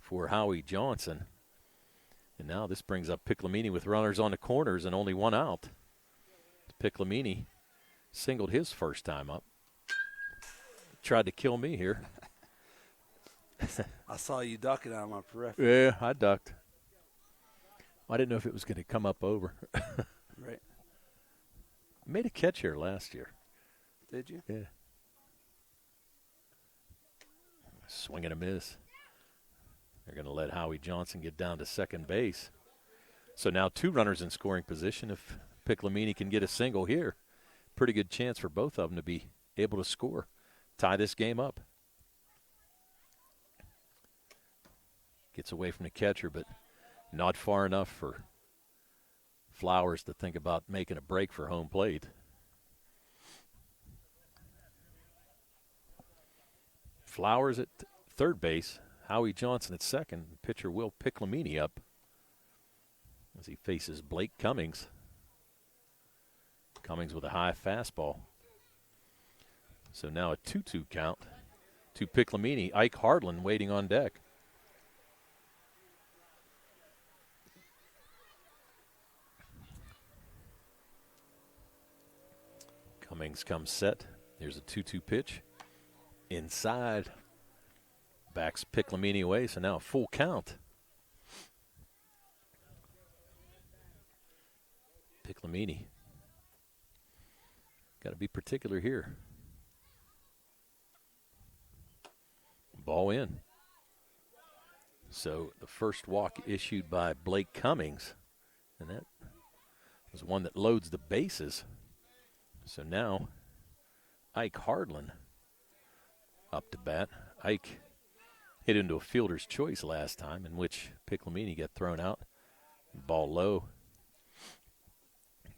for Howie Johnson. And now this brings up Piclamini with runners on the corners and only one out. Piclamini singled his first time up. Tried to kill me here. I saw you ducking out of my periphery. Yeah, I ducked. I didn't know if it was going to come up over. Right. Made a catch here last year. Did you? Yeah. Swing and a miss. They're going to let Howie Johnson get down to second base. So now 2 runners in scoring position. If Piclamini can get a single here, pretty good chance for both of them to be able to score. Tie this game up. Gets away from the catcher, but not far enough for Flowers to think about making a break for home plate. Flowers at third base. Howie Johnson at second. Pitcher Will Piclamini up as he faces Blake Cummings. Cummings with a high fastball. So now a 2-2 count to Piclamini. Ike Hardland waiting on deck. Cummings comes set. There's a 2-2 pitch. Inside. Backs Piclamini away, so now a full count. Piclamini. Got to be particular here. Ball in. So the first walk issued by Blake Cummings, and that was one that loads the bases. So now Ike Hardland up to bat. Ike hit into a fielder's choice last time, in which Piclamini got thrown out. Ball low.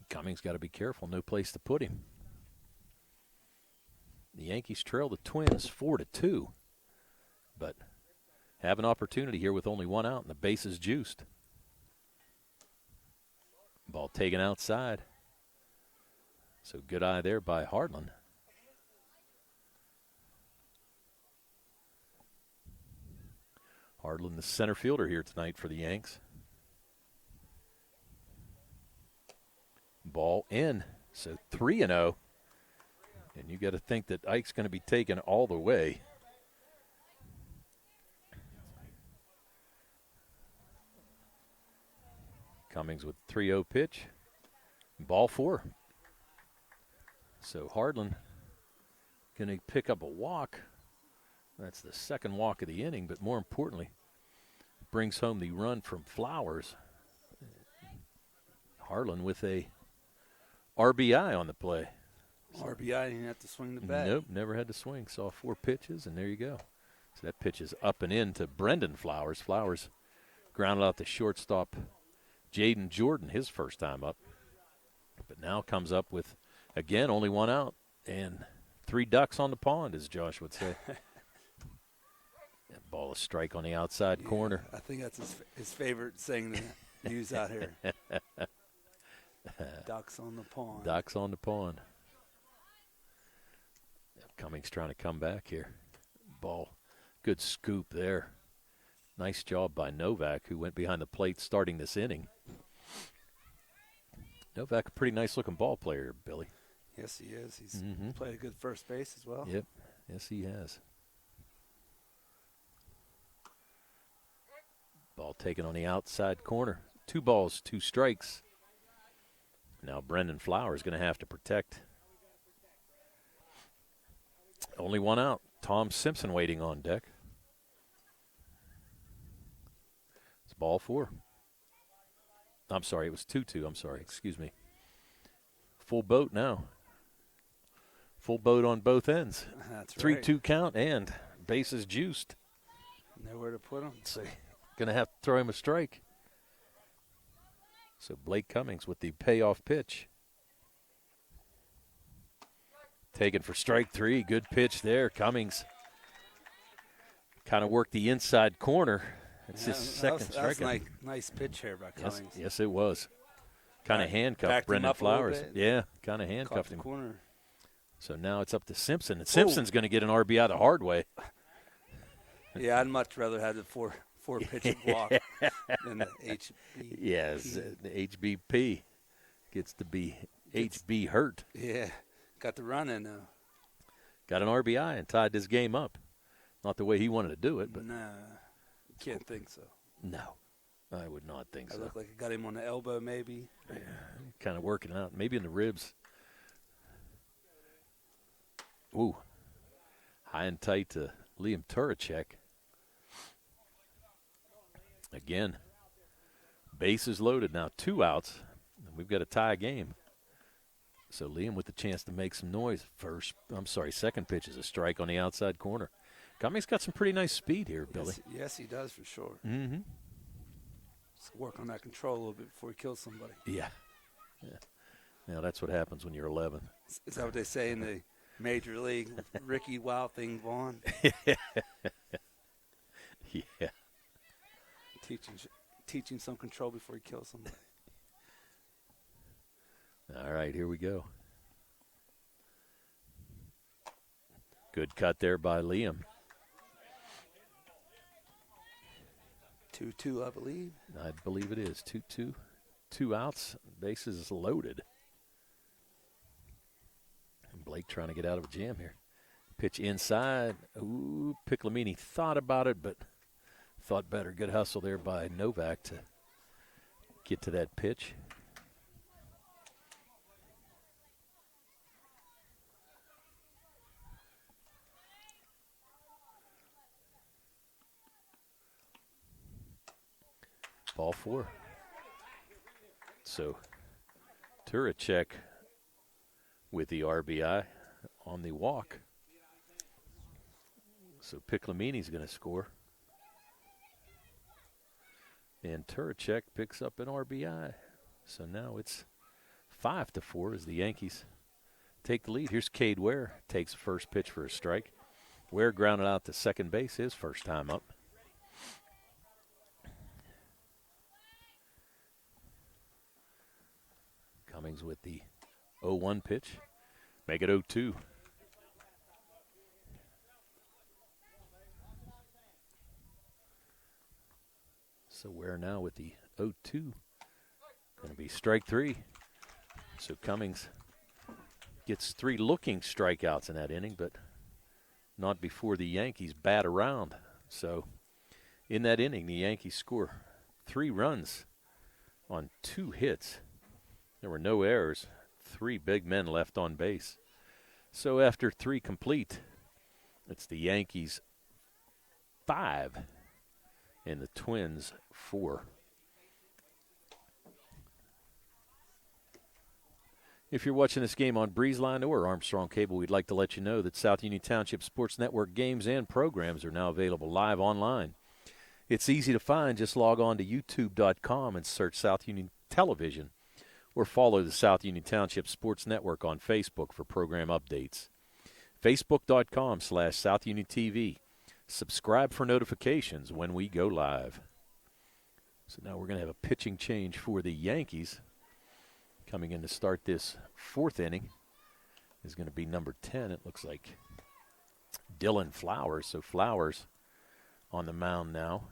Cummings got to be careful. No place to put him. The Yankees trail the Twins 4-2, but have an opportunity here with only one out and the bases juiced. Ball taken outside. So good eye there by Hardland. Hardland, the center fielder here tonight for the Yanks. Ball in, so 3-0. And you got to think that Ike's going to be taken all the way. Cummings with 3-0 pitch. Ball 4. So Hardland going to pick up a walk. That's the second walk of the inning, but more importantly, brings home the run from Flowers. Hardland with a RBI on the play. RBI, didn't have to swing the bat. Nope, never had to swing. Saw 4 pitches, and there you go. So that pitch is up and in to Brendan Flowers. Flowers grounded out the shortstop, Jaden Jordan, his first time up. But now comes up with, again, only one out and 3 ducks on the pond, as Josh would say. That ball is strike on the outside corner. I think that's his favorite saying to use out here. Ducks on the pond. Ducks on the pond. Cummings trying to come back here. Ball, good scoop there. Nice job by Novak, who went behind the plate starting this inning. Novak, a pretty nice-looking ball player, Billy. Yes, he is. He's played a good first base as well. Yep. Yes, he has. Ball taken on the outside corner. 2 balls, 2 strikes. Now Brendan Flowers going to have to protect. Only 1 out. Tom Simpson waiting on deck. It's ball 4. I'm sorry, it was 2-2. I'm sorry, excuse me. Full boat now. Full boat on both ends. That's 3-2 count and bases juiced. Nowhere to put him. So going to have to throw him a strike. So Blake Cummings with the payoff pitch. Taken for strike 3. Good pitch there. Cummings kind of worked the inside corner. It's his second strike. That was nice pitch here by Cummings. Yes, it was. Kind of handcuffed Brendan Flowers. Yeah, kind of handcuffed him. Corner. So now it's up to Simpson. And Simpson's going to get an RBI the hard way. Yeah, I'd much rather have the four pitch block than the HB. Yes, the HBP gets to be HB hurt. Yeah, got the run in now. Got an RBI and tied this game up. Not the way he wanted to do it, but nah, can't think so. No, I would not think so. It looked like it got him on the elbow, maybe. Yeah, kind of working out, maybe in the ribs. Ooh, high and tight to Liam Turacek. Again, bases loaded now, 2 outs. We've got a tie game. So Liam with the chance to make some noise. Second pitch is a strike on the outside corner. Cummings got some pretty nice speed here, Billy. Yes, he does for sure. Mm-hmm. Let's work on that control a little bit before he kills somebody. Yeah. Now that's what happens when you're 11. Is that what they say in the Major League? Ricky Wild Thing Vaughn? Yeah. Teaching some control before he kills somebody. All right, here we go. Good cut there by Liam. 2-2, I believe. I believe it is. 2-2. 2 outs. Bases loaded. And Blake trying to get out of a jam here. Pitch inside. Ooh, Piccolomini thought about it, but thought better. Good hustle there by Novak to get to that pitch. Ball 4. So Turacek with the RBI on the walk. So Piccolomini's going to score. And Turacek picks up an RBI. So now it's 5-4 as the Yankees take the lead. Here's Cade Ware. Takes the first pitch for a strike. Ware grounded out to second base his first time up. Cummings with the 0-1 pitch. Make it 0-2. So Ware now with the 0-2. Going to be strike 3. So Cummings gets 3 looking strikeouts in that inning, but not before the Yankees bat around. So in that inning, the Yankees score 3 runs on 2 hits. There were no errors. 3 big men left on base. So after 3 complete, it's the Yankees 5 and the Twins 4. If you're watching this game on BreezeLine or Armstrong Cable, we'd like to let you know that South Union Township Sports Network games and programs are now available live online. It's easy to find. Just log on to youtube.com and search South Union Television, or follow the South Union Township Sports Network on Facebook for program updates. Facebook.com/South Union TV. Subscribe for notifications when we go live. So now we're going to have a pitching change for the Yankees. Coming in to start this 4th inning is going to be number 10. It looks like Dylan Flowers. So Flowers on the mound now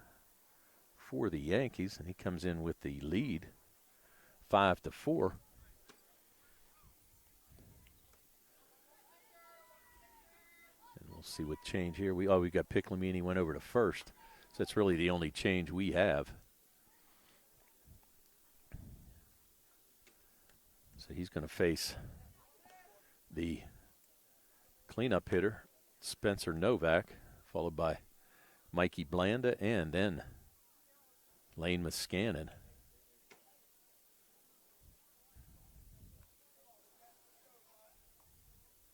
for the Yankees, and he comes in with the lead. 5-4. And we'll see what change here. We got Piccolomini went over to first. So that's really the only change we have. So he's going to face the cleanup hitter, Spencer Novak, followed by Mikey Blanda, and then Lane Muscannon.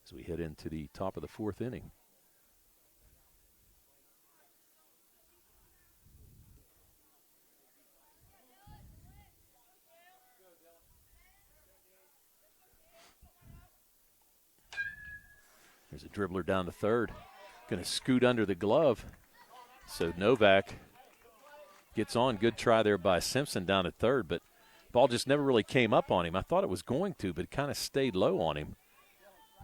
As we head into the top of the fourth inning. There's a dribbler down to third. Going to scoot under the glove. So Novak gets on. Good try there by Simpson down at third, but ball just never really came up on him. I thought it was going to, but it kind of stayed low on him.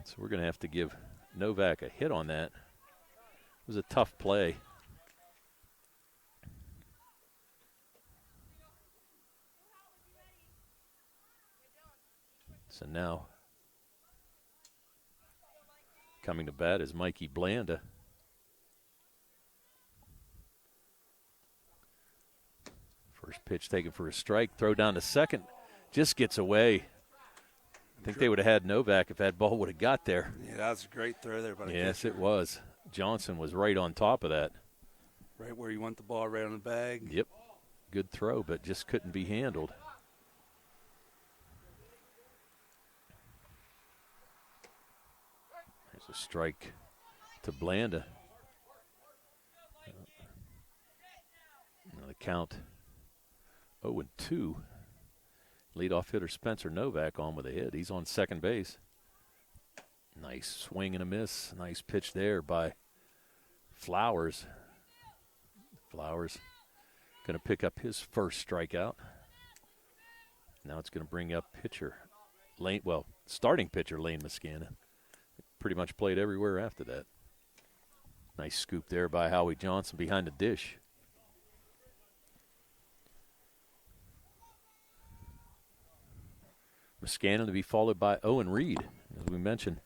So we're going to have to give Novak a hit on that. It was a tough play. So now coming to bat is Mikey Blanda. First pitch taken for a strike. Throw down to second. Just gets away. I think they would have had Novak if that ball would have got there. Yeah, that was a great throw there. Yes, it was. Johnson was right on top of that. Right where you want the ball, right on the bag. Yep. Good throw, but just couldn't be handled. There's a strike to Blanda. Now the count 0-2. Leadoff hitter Spencer Novak on with a hit. He's on second base. Nice swing and a miss. Nice pitch there by Flowers. Flowers going to pick up his first strikeout. Now it's going to bring up starting pitcher Lane Muscannon. Pretty much played everywhere after that. Nice scoop there by Howie Johnson behind the dish. Muscannon to be followed by Owen Reed. As we mentioned,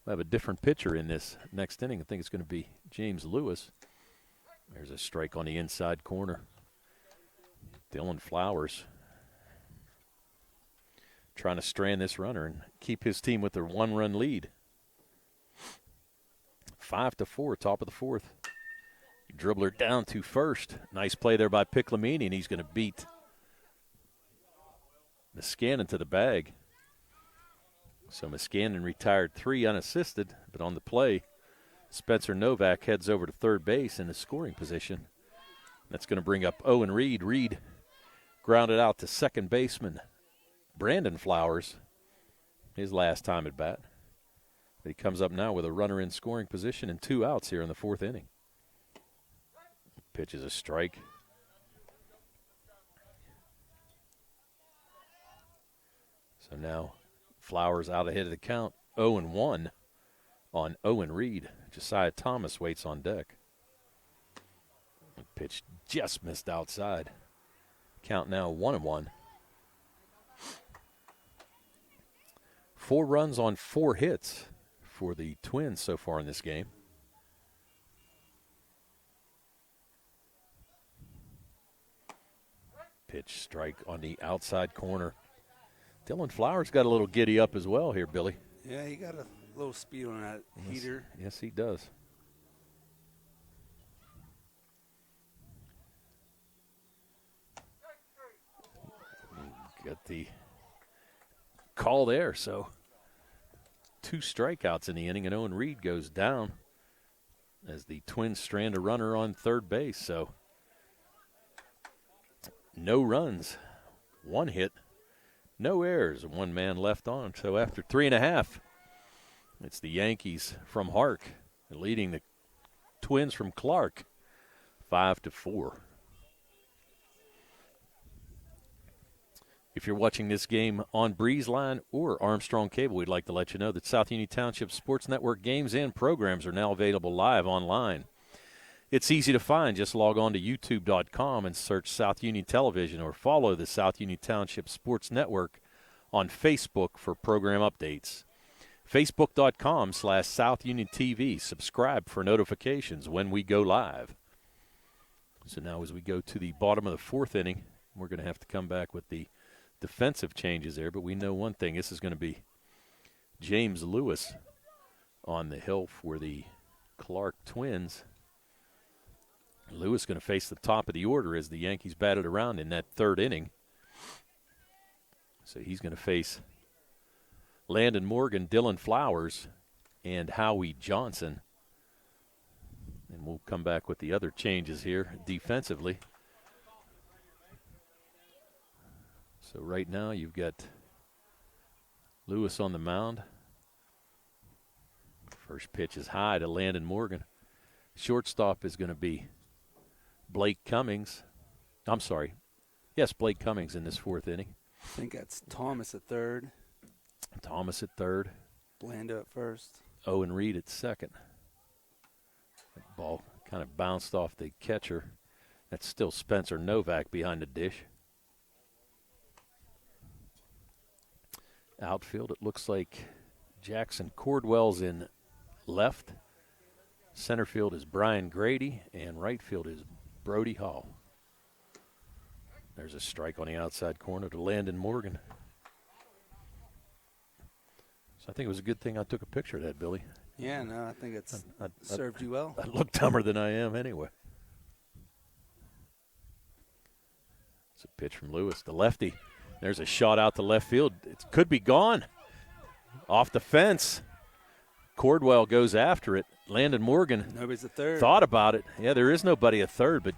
we'll have a different pitcher in this next inning. I think it's going to be James Lewis. There's a strike on the inside corner. Dylan Flowers trying to strand this runner and keep his team with their one-run lead. 5-4, top of the fourth. Dribbler down to first. Nice play there by Piclamini, and he's going to beat Muscannon to the bag. So Muscannon retired 3 unassisted, but on the play, Spencer Novak heads over to third base in the scoring position. That's going to bring up Owen Reed. Reed grounded out to second baseman Brandon Flowers, his last time at bat. But he comes up now with a runner in scoring position and 2 outs here in the fourth inning. Pitch is a strike. So now Flowers out ahead of the count, 0-1 on Owen Reed. Josiah Thomas waits on deck. Pitch just missed outside. Count now 1-1. 4 runs on 4 hits for the Twins so far in this game. Pitch strike on the outside corner. Dylan Flowers got a little giddy up as well here, Billy. Yeah, he got a little speed on that heater. Yes, he does. Got the call there, so 2 strikeouts in the inning, and Owen Reed goes down as the Twins strand a runner on third base. So no runs, 1 hit, no errors, 1 man left on. So after 3.5, it's the Yankees from HARC leading the Twins from Clark 5-4. If you're watching this game on BreezeLine or Armstrong Cable, we'd like to let you know that South Union Township Sports Network games and programs are now available live online. It's easy to find. Just log on to youtube.com and search South Union Television, or follow the South Union Township Sports Network on Facebook for program updates. Facebook.com/South Union TV. Subscribe for notifications when we go live. So now as we go to the bottom of the fourth inning, we're going to have to come back with the defensive changes there. But we know one thing. This is going to be James Lewis on the hill for the Clark Twins. Lewis going to face the top of the order as the Yankees batted around in that third inning. So he's going to face Landon Morgan, Dylan Flowers, and Howie Johnson. And we'll come back with the other changes here defensively. So right now you've got Lewis on the mound. First pitch is high to Landon Morgan. Shortstop is going to be Blake Cummings. I'm sorry. Yes, Blake Cummings in this fourth inning. I think that's Thomas at third. Thomas at third. Blando at first. Owen Reed at second. That ball kind of bounced off the catcher. That's still Spencer Novak behind the dish. Outfield, it looks like Jackson Cordwell's in left. Center field is Brian Grady, and right field is Brody Hall. There's a strike on the outside corner to Landon Morgan. So I think it was a good thing I took a picture of that, Billy. Yeah, no, I think it's served you well. I look dumber than I am anyway. It's a pitch from Lewis, the lefty. There's a shot out to left field. It could be gone. Off the fence. Cordwell goes after it. Landon Morgan Nobody's at third. Thought about it. Yeah, there is nobody at third, but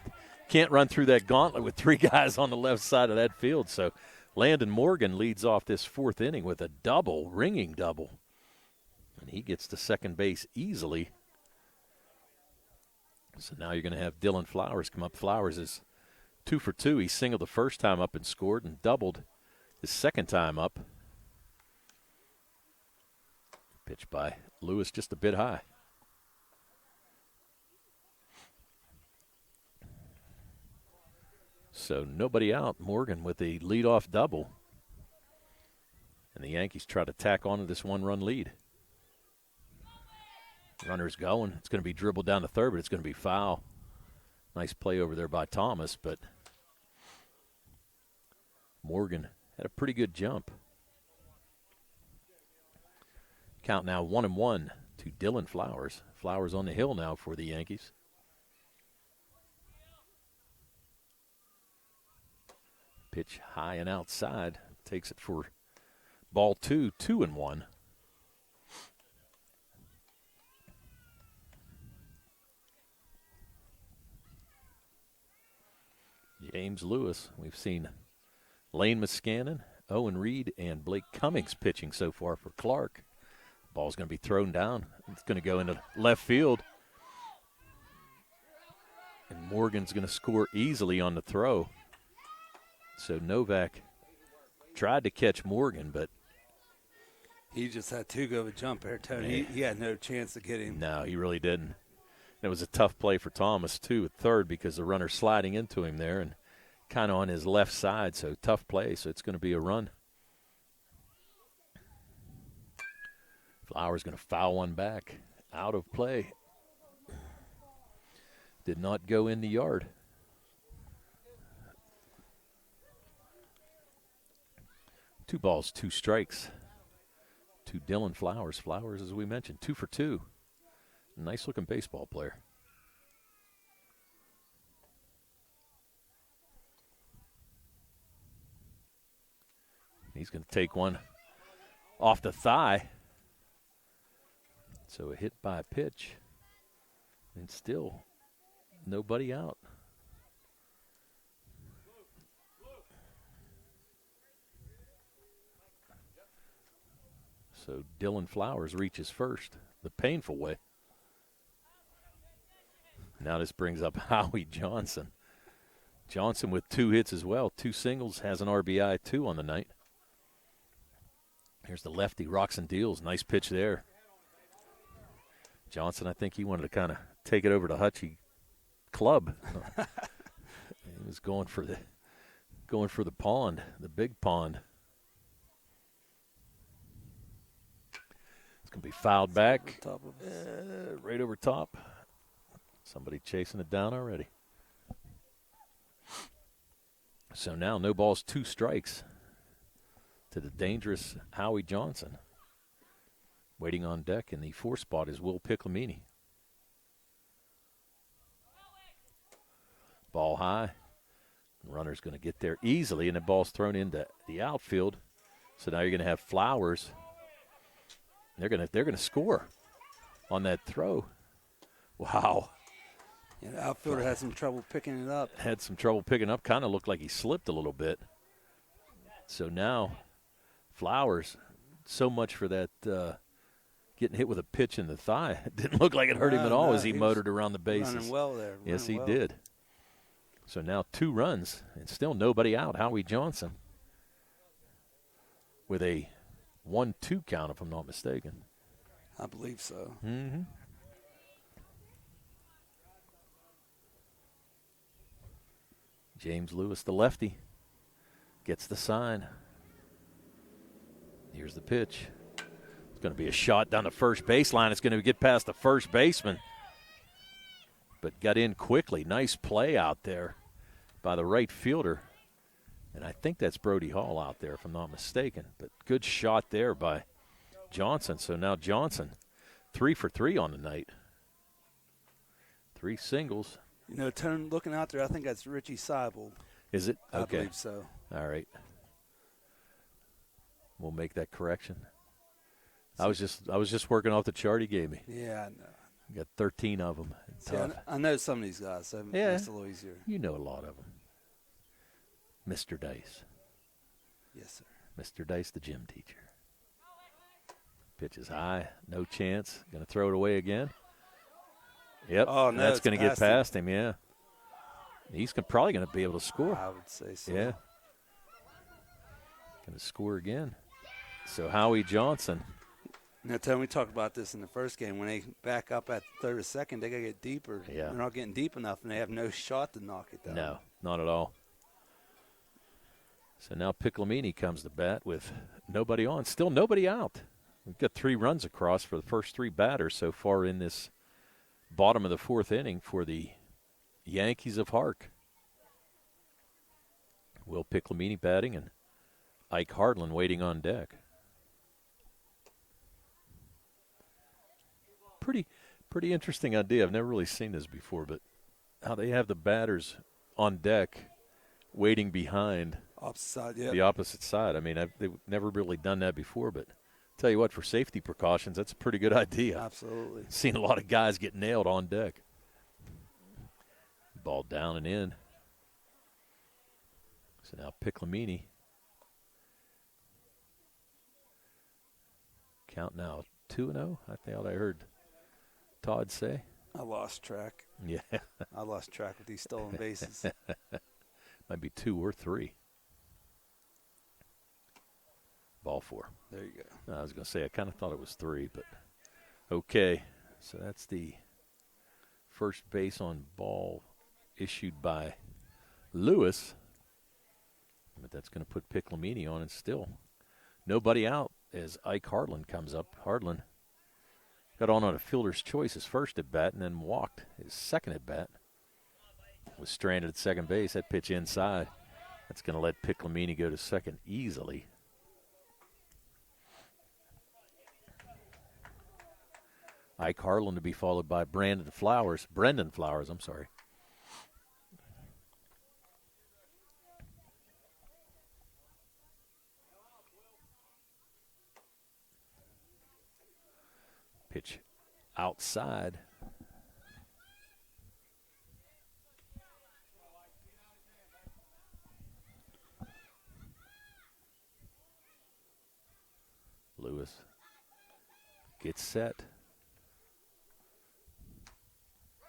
can't run through that gauntlet with three guys on the left side of that field. So Landon Morgan leads off this fourth inning with a double, ringing double. And he gets to second base easily. So now you're going to have Dylan Flowers come up. Flowers is 2 for 2. He singled the first time up and scored, and doubled his second time up. Pitch by Lewis just a bit high. So nobody out. Morgan with a leadoff double. And the Yankees try to tack onto this one-run lead. Runner's going. It's going to be dribbled down to third, but it's going to be foul. Nice play over there by Thomas, but Morgan had a pretty good jump. Count now 1-1 to Dylan Flowers. Flowers on the hill now for the Yankees. Pitch high and outside. Takes it for ball 2, 2-1. James Lewis. We've seen Lane Muscannon, Owen Reed, and Blake Cummings pitching so far for Clark. Ball's going to be thrown down. It's going to go into left field. And Morgan's going to score easily on the throw. So Novak tried to catch Morgan, but he just had too good of a jump there, Tony. He had no chance to get him. No, he really didn't. It was a tough play for Thomas, too, at third, because the runner's sliding into him there and kind of on his left side. So tough play, so it's going to be a run. Flowers going to foul one back. Out of play. Did not go in the yard. Two balls, two strikes to Dylan Flowers. Flowers, as we mentioned, 2 for 2. Nice-looking baseball player. He's going to take one off the thigh. So a hit by a pitch. And still nobody out. So Dylan Flowers reaches first, the painful way. Now this brings up Howie Johnson. Johnson with 2 hits as well. 2 singles, has an RBI, 2 on the night. Here's the lefty, rocks and deals. Nice pitch there. Johnson, I think he wanted to kind of take it over to Hutchie Club. He was going for the pond, the big pond. It's going to be fouled back. Right over top. Somebody chasing it down already. So now no balls, 2 strikes to the dangerous Howie Johnson. Waiting on deck in the 4th spot is Will Piclamini. Ball high. Runner's going to get there easily, and the ball's thrown into the outfield. So now you're going to have Flowers. They're going to score on that throw. Wow. Yeah, the outfielder had some trouble picking it up. Had some trouble picking up. Kind of looked like he slipped a little bit. So now Flowers, so much for that getting hit with a pitch in the thigh. It didn't look like it hurt him at all as he motored around the bases. Running well there. Yes, he did. So now 2 runs and still nobody out. Howie Johnson with a 1-2 count, if I'm not mistaken. I believe so. Mm-hmm. James Lewis, the lefty, gets the sign. Here's the pitch. It's going to be a shot down the first baseline. It's going to get past the first baseman, but got in quickly. Nice play out there by the right fielder. And I think that's Brody Hall out there, if I'm not mistaken. But good shot there by Johnson. So now Johnson, 3 for 3 on the night. 3 singles. You know, looking out there, I think that's Richie Seibel. Is it? Okay. I believe so. All right. We'll make that correction. I was just working off the chart he gave me. Yeah, I know. Got 13 of them. See, I know some of these guys, so yeah, it's a little easier. You know a lot of them. Mr. Dice. Yes, sir. Mr. Dice, the gym teacher. Pitch is high, no chance. Going to throw it away again. Yep, oh, no, that's going to get past him, yeah. He's probably going to be able to score. I would say so. Yeah. Going to score again. So Howie Johnson. Now, Tony, we talked about this in the first game. When they back up at third or second, they got to get deeper. Yeah. They're not getting deep enough, and they have no shot to knock it down. No, not at all. So now Piclamini comes to bat with nobody on. Still nobody out. We've got 3 runs across for the first 3 batters so far in this bottom of the 4th inning for the Yankees of HARC. Will Piclamini batting and Ike Hardland waiting on deck. Pretty interesting idea. I've never really seen this before, but how they have the batters on deck waiting behind the opposite side. I mean, they've never really done that before, but tell you what, for safety precautions, that's a pretty good idea. Absolutely. Seen a lot of guys get nailed on deck. Ball down and in. So now Piclamini. Count now 2-0. I think I heard Todd say. I lost track. Yeah. I lost track with these stolen bases. Might be 2 or 3. Ball 4. There you go. I was going to say, I kind of thought it was 3, but okay. So that's the first base on ball issued by Lewis. But that's going to put Piclamini on, and still nobody out as Ike Hardland comes up. Hardland got on a fielder's choice his first at bat and then walked his second at bat. Was stranded at second base. That pitch inside. That's going to let Piclamini go to second easily. Ike Harlan to be followed by Brendan Flowers, I'm sorry. Pitch outside. Lewis gets set.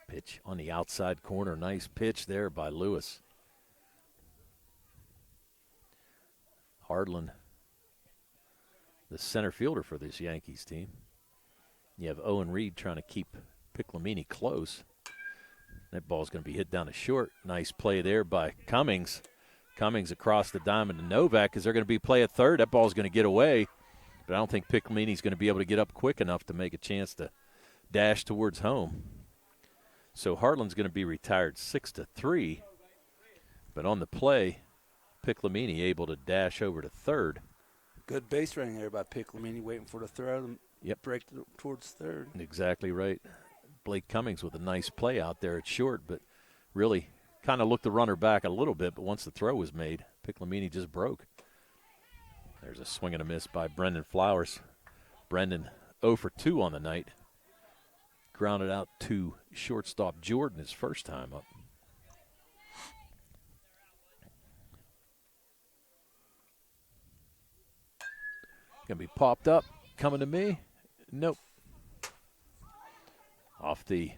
Pitch on the outside corner. Nice pitch there by Lewis. Hardland, the center fielder for this Yankees team. You have Owen Reed trying to keep Piclamini close. That ball's going to be hit down to short. Nice play there by Cummings. Cummings across the diamond to Novak. Is there going to be play at third? That ball's going to get away. But I don't think Piclamini's going to be able to get up quick enough to make a chance to dash towards home. So Harlan's going to be retired 6-3. But on the play, Piclamini able to dash over to third. Good base running there by Piclamini, waiting for the throw and break towards third. Exactly right. Blake Cummings with a nice play out there at short, but really kind of looked the runner back a little bit, but once the throw was made, Piclamini just broke. There's a swing and a miss by Brendan Flowers. Brendan 0 for 2 on the night. Grounded out to shortstop Jordan his first time up. Gonna be popped up, coming to me. Nope. Off the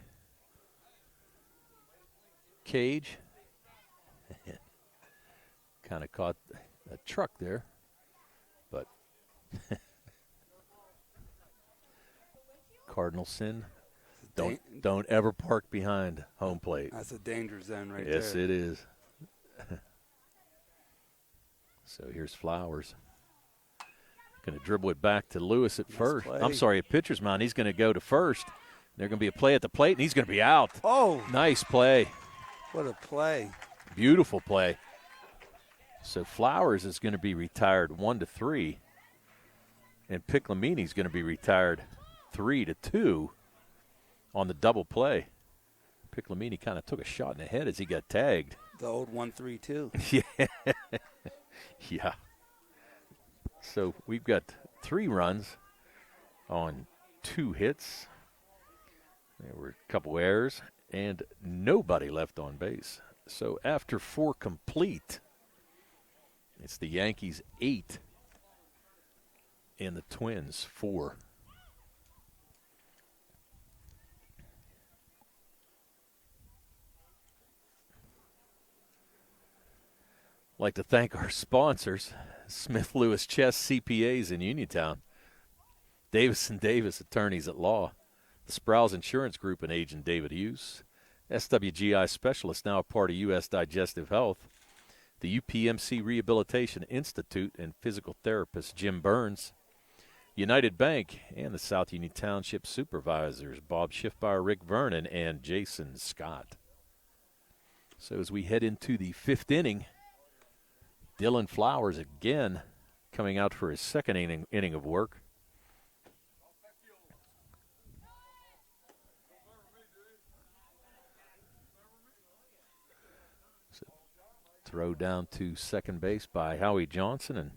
cage. Kind of caught a truck there, but Cardinal sin. Don't ever park behind home plate. That's a danger zone right there. Yes, it is. So here's Flowers. Going to dribble it back to Lewis at first. Play. I'm sorry, at pitcher's mound. He's going to go to first. There's going to be a play at the plate, and he's going to be out. Oh. Nice play. What a play. Beautiful play. So Flowers is going to be retired 1-3, and Piclamini's going to be retired 3-2 on the double play. Piclamini kind of took a shot in the head as he got tagged. The old 1-3-2. Yeah. Yeah. So we've got 3 runs on 2 hits. There were a couple errors and nobody left on base. So after 4 complete, it's the Yankees 8 and the Twins 4. I'd like to thank our sponsors, Smith Lewis Chess CPAs in Uniontown, Davis & Davis Attorneys at Law, the Sprouse Insurance Group and agent David Hughes, SWGI Specialist, now a part of U.S. Digestive Health, the UPMC Rehabilitation Institute and physical therapist Jim Burns, United Bank, and the South Union Township Supervisors, Bob Schiffbauer, Rick Vernon, and Jason Scott. So as we head into the 5th inning, Dylan Flowers again coming out for his second inning of work. So throw down to second base by Howie Johnson, and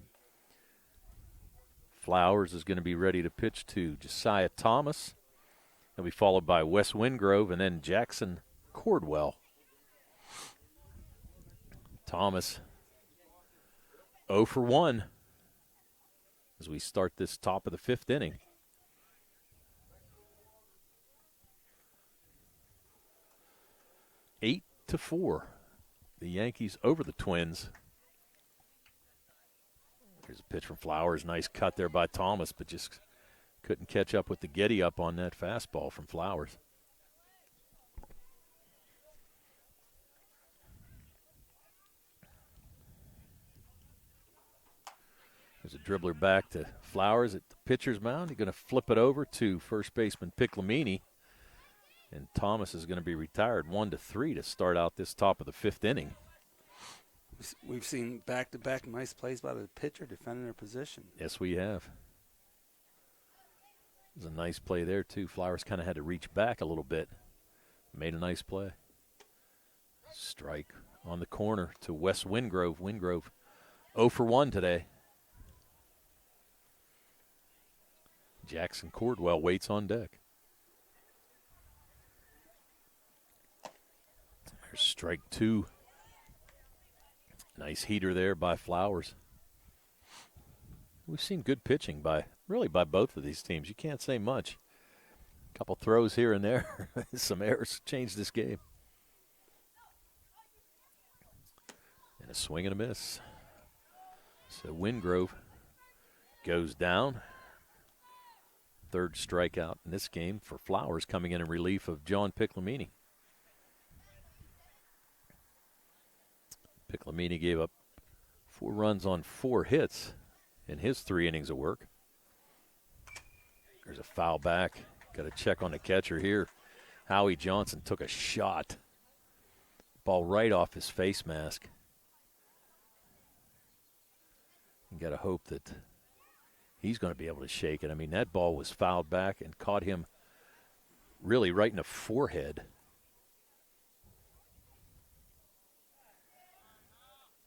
Flowers is going to be ready to pitch to Josiah Thomas. He'll be followed by Wes Wingrove and then Jackson Cordwell. Thomas 0 for 1 as we start this top of the 5th inning. Eight to 4, the Yankees over the Twins. Here's a pitch from Flowers. Nice cut there by Thomas, but just couldn't catch up with the Getty up on that fastball from Flowers. There's a dribbler back to Flowers at the pitcher's mound. He's going to flip it over to first baseman Piclamini. And Thomas is going to be retired 1-3 to start out this top of the 5th inning. We've seen back-to-back nice plays by the pitcher defending their position. Yes, we have. There's a nice play there, too. Flowers kind of had to reach back a little bit. Made a nice play. Strike on the corner to Wes Wingrove. Wingrove 0 for 1 today. Jackson Cordwell waits on deck. There's strike 2. Nice heater there by Flowers. We've seen good pitching by both of these teams. You can't say much. A couple throws here and there. Some errors changed this game. And a swing and a miss. So Wingrove goes down. 3rd strikeout in this game for Flowers, coming in relief of John Piclamini. Piclamini gave up 4 runs on 4 hits in his 3 innings of work. There's a foul back. Got to check on the catcher here. Howie Johnson took a shot. Ball right off his face mask. You got to hope that he's going to be able to shake it. I mean, that ball was fouled back and caught him really right in the forehead.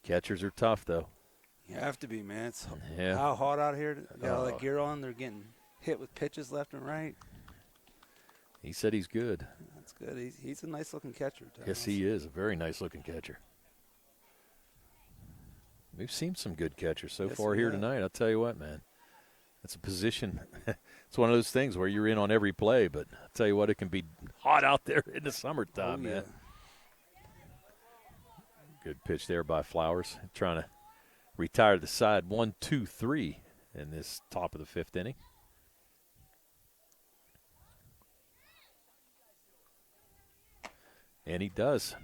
Catchers are tough, though. You have to be, man. It's Yeah. how hot out here. Got all that gear on. They're getting hit with pitches left and right. He said he's good. That's good. He's a nice-looking catcher. Yes, he is. A very nice-looking catcher. We've seen some good catchers so far here tonight. I'll tell you what, man. It's a position. It's one of those things where you're in on every play, but I'll tell you what, it can be hot out there in the summertime, man. Good pitch there by Flowers, trying to retire the side 1-2-3 in this top of the fifth inning. And he does.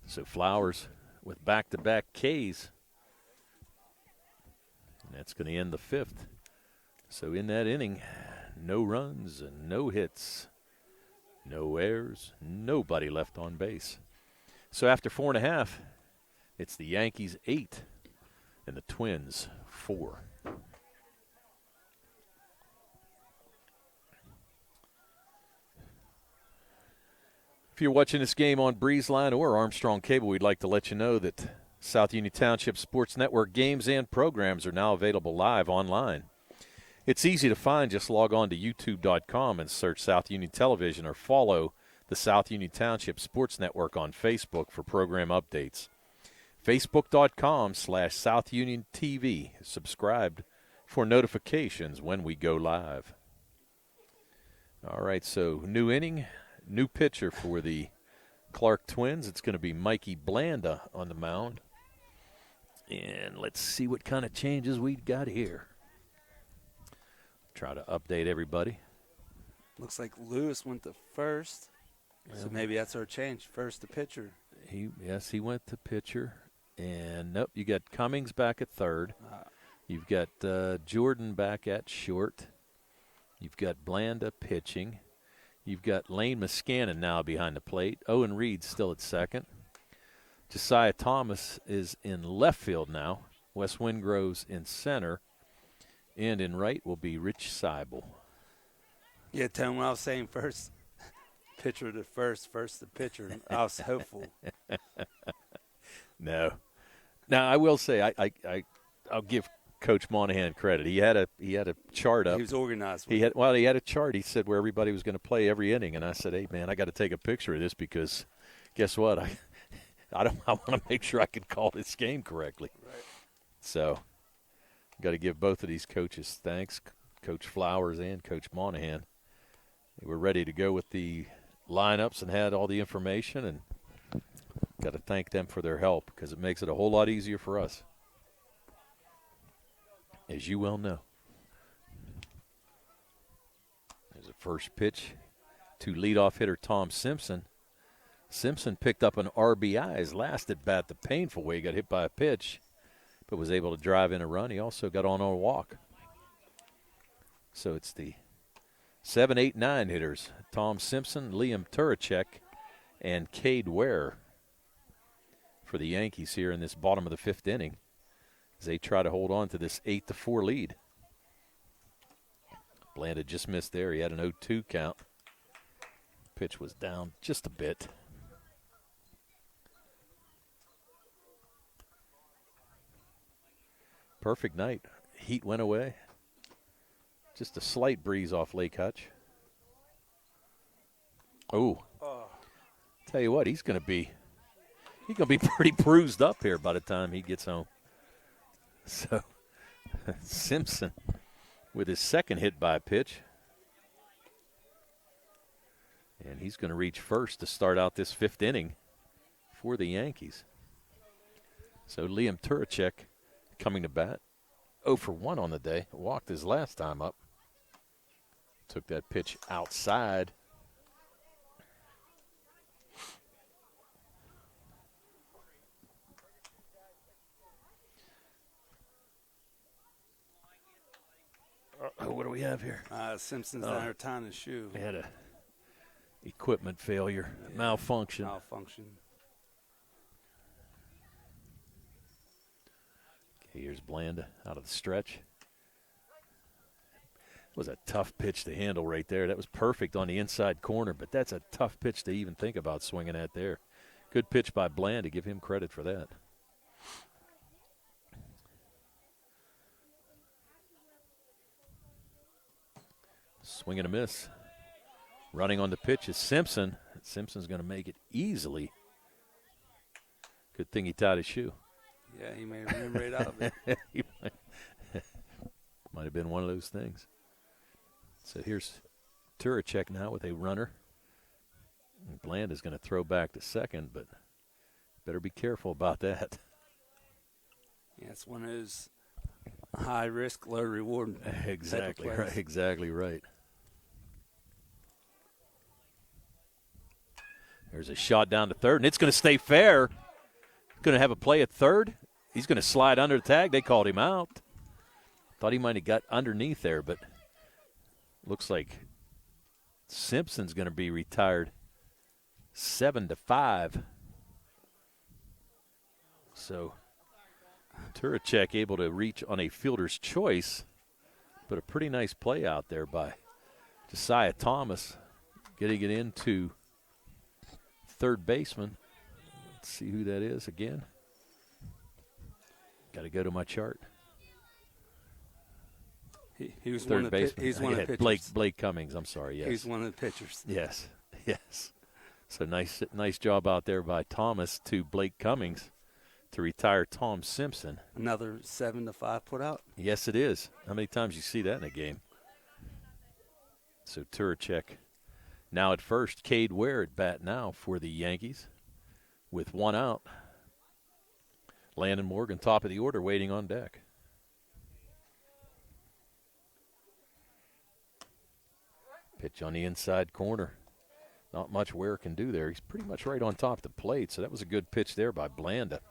So Flowers with back-to-back Ks. And that's going to end the fifth. So in that inning, no runs and no hits, no errors, nobody left on base. So after 4.5, it's the Yankees 8 and the Twins 4. If you're watching this game on BreezeLine or Armstrong Cable, we'd like to let you know that South Union Township Sports Network games and programs are now available live online. It's easy to find. Just log on to youtube.com and search South Union Television or follow the South Union Township Sports Network on Facebook for program updates. Facebook.com/South Union TV. Subscribe for notifications when we go live. All right, so new inning, new pitcher for the Clark Twins. It's going to be Mikey Blanda on the mound. And let's see what kind of changes we've got here. Try to update everybody. Looks like Lewis went to first. So maybe that's our change. First to pitcher. He went to pitcher. And nope, you got Cummings back at third. You've got Jordan back at short. You've got Blanda pitching. You've got Lane Muscannon now behind the plate. Owen Reed still at second. Josiah Thomas is in left field now. Wes Wingrove's in center. And in right will be Rich Seibel. Yeah, Tom, when I was saying first pitcher to first to pitcher, I was hopeful. No. Now, I will say I'll give Coach Monahan credit. He had a chart up. He was organized. He had a chart. He said where everybody was going to play every inning, and I said, "Hey, man, I got to take a picture of this because, guess what? I want to make sure I can call this game correctly." Right. So, got to give both of these coaches thanks, Coach Flowers and Coach Monahan. They were ready to go with the lineups and had all the information, and got to thank them for their help because it makes it a whole lot easier for us, as you well know. There's a first pitch to leadoff hitter Tom Simpson. Simpson picked up an RBI his last at bat the painful way. He got hit by a pitch, but was able to drive in a run. He also got on a walk. So it's the 7, 8, 9 hitters, Tom Simpson, Liam Turacek, and Cade Ware for the Yankees here in this bottom of the fifth inning as they try to hold on to this 8-4 lead. Blanda just missed there. He had an 0-2 count. Pitch was down just a bit. Perfect night. Heat went away. Just a slight breeze off Lake Hutch. Oh. Tell you what, he's going to be pretty bruised up here by the time he gets home. So, Simpson with his second hit by pitch. And he's going to reach first to start out this fifth inning for the Yankees. So, Liam Turacek coming to bat. 0 for 1 on the day. Walked his last time up. Took that pitch outside. What do we have here? Simpson's down there tying his shoe. He had a equipment failure, malfunction. Here's Blanda out of the stretch. It was a tough pitch to handle right there. That was perfect on the inside corner, but that's a tough pitch to even think about swinging at there. Good pitch by Blanda. Give him credit for that. Swing and a miss. Running on the pitch is Simpson. Simpson's going to make it easily. Good thing he tied his shoe. Yeah, he may remember it out of it. Might have been one of those things. So here's Turacek now with a runner. And Bland is going to throw back to second, but better be careful about that. Yeah, it's one of those high risk, low reward. Exactly right. Exactly right. There's a shot down to third, and it's going to stay fair. Going to have a play at third. He's going to slide under the tag. They called him out. Thought he might have got underneath there, but looks like Simpson's going to be retired 7-5. So Turacek able to reach on a fielder's choice, but a pretty nice play out there by Josiah Thomas, getting it into third baseman. Let's see who that is again. Got to go to my chart. He was third one of the baseman. He's one of the pitchers. Blake Cummings. I'm sorry. Yes. He's one of the pitchers. Yes. Yes. So nice job out there by Thomas to Blake Cummings to retire Tom Simpson. Another 7-5 put out. Yes, it is. How many times you see that in a game? So Turacek now at first. Cade Ware at bat now for the Yankees with one out. Landon Morgan, top of the order, waiting on deck. Pitch on the inside corner. Not much Ware can do there. He's pretty much right on top of the plate, so that was a good pitch there by Blanda.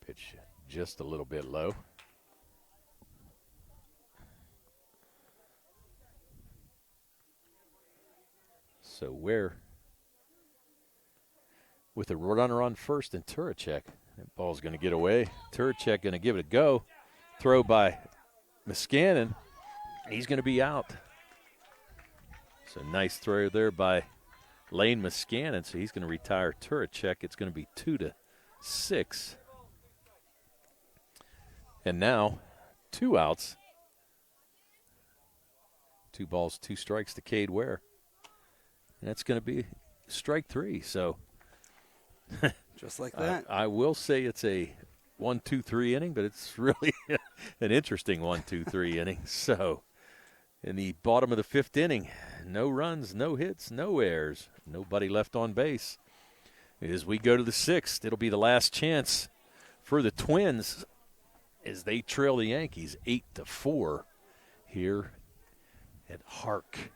Pitch just a little bit low. So Ware with a runner on first and Turacek. That ball's going to get away. Turacek going to give it a go. Throw by Muscanin. He's going to be out. So nice throw there by Lane Muscanin. So he's going to retire Turacek. It's going to be 2-6. And now 2 outs. 2 balls, 2 strikes to Cade Ware. And that's going to be strike 3. So just like that. I will say it's a 1-2-3 inning, but it's really an interesting 1-2-3 inning. So in the bottom of the 5th inning, no runs, no hits, no errors, nobody left on base. As we go to the 6th, it'll be the last chance for the Twins as they trail the Yankees 8-4 here at HARC.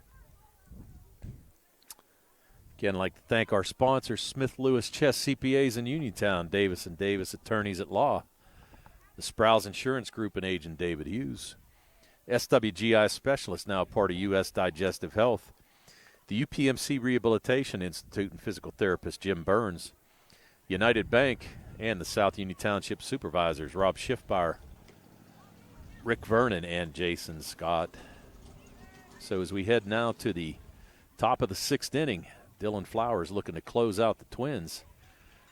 Again, I'd like to thank our sponsors, Smith Lewis Chess CPAs in Uniontown, Davis & Davis Attorneys at Law, the Sprouse Insurance Group and agent David Hughes, SWGI Specialist, now a part of U.S. Digestive Health, the UPMC Rehabilitation Institute and physical therapist Jim Burns, United Bank, and the South Union Township Supervisors, Rob Schiffbauer, Rick Vernon, and Jason Scott. So as we head now to the top of the 6th inning, Dylan Flowers looking to close out the Twins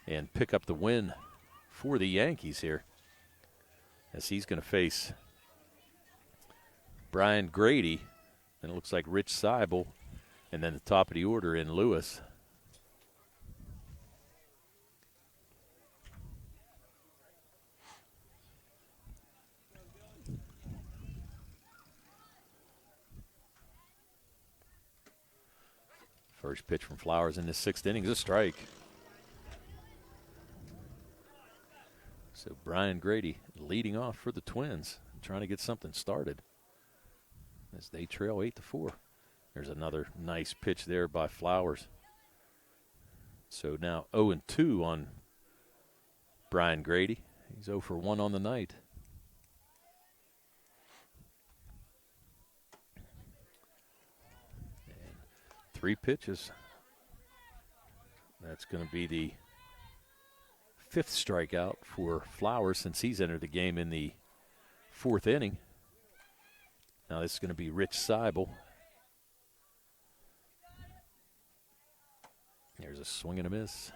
and pick up the win for the Yankees here, as he's going to face Brian Grady, and it looks like Rich Seibel, and then the top of the order in Lewis. First pitch from Flowers in the 6th inning is a strike. So Brian Grady leading off for the Twins, trying to get something started as they trail 8-4. There's another nice pitch there by Flowers. So now 0-2 on Brian Grady. He's 0 for 1 on the night. And 3 pitches That's going to be the 5th strikeout for Flowers since he's entered the game in the 4th inning. Now this is going to be Rich Seibel. There's a swing and a miss.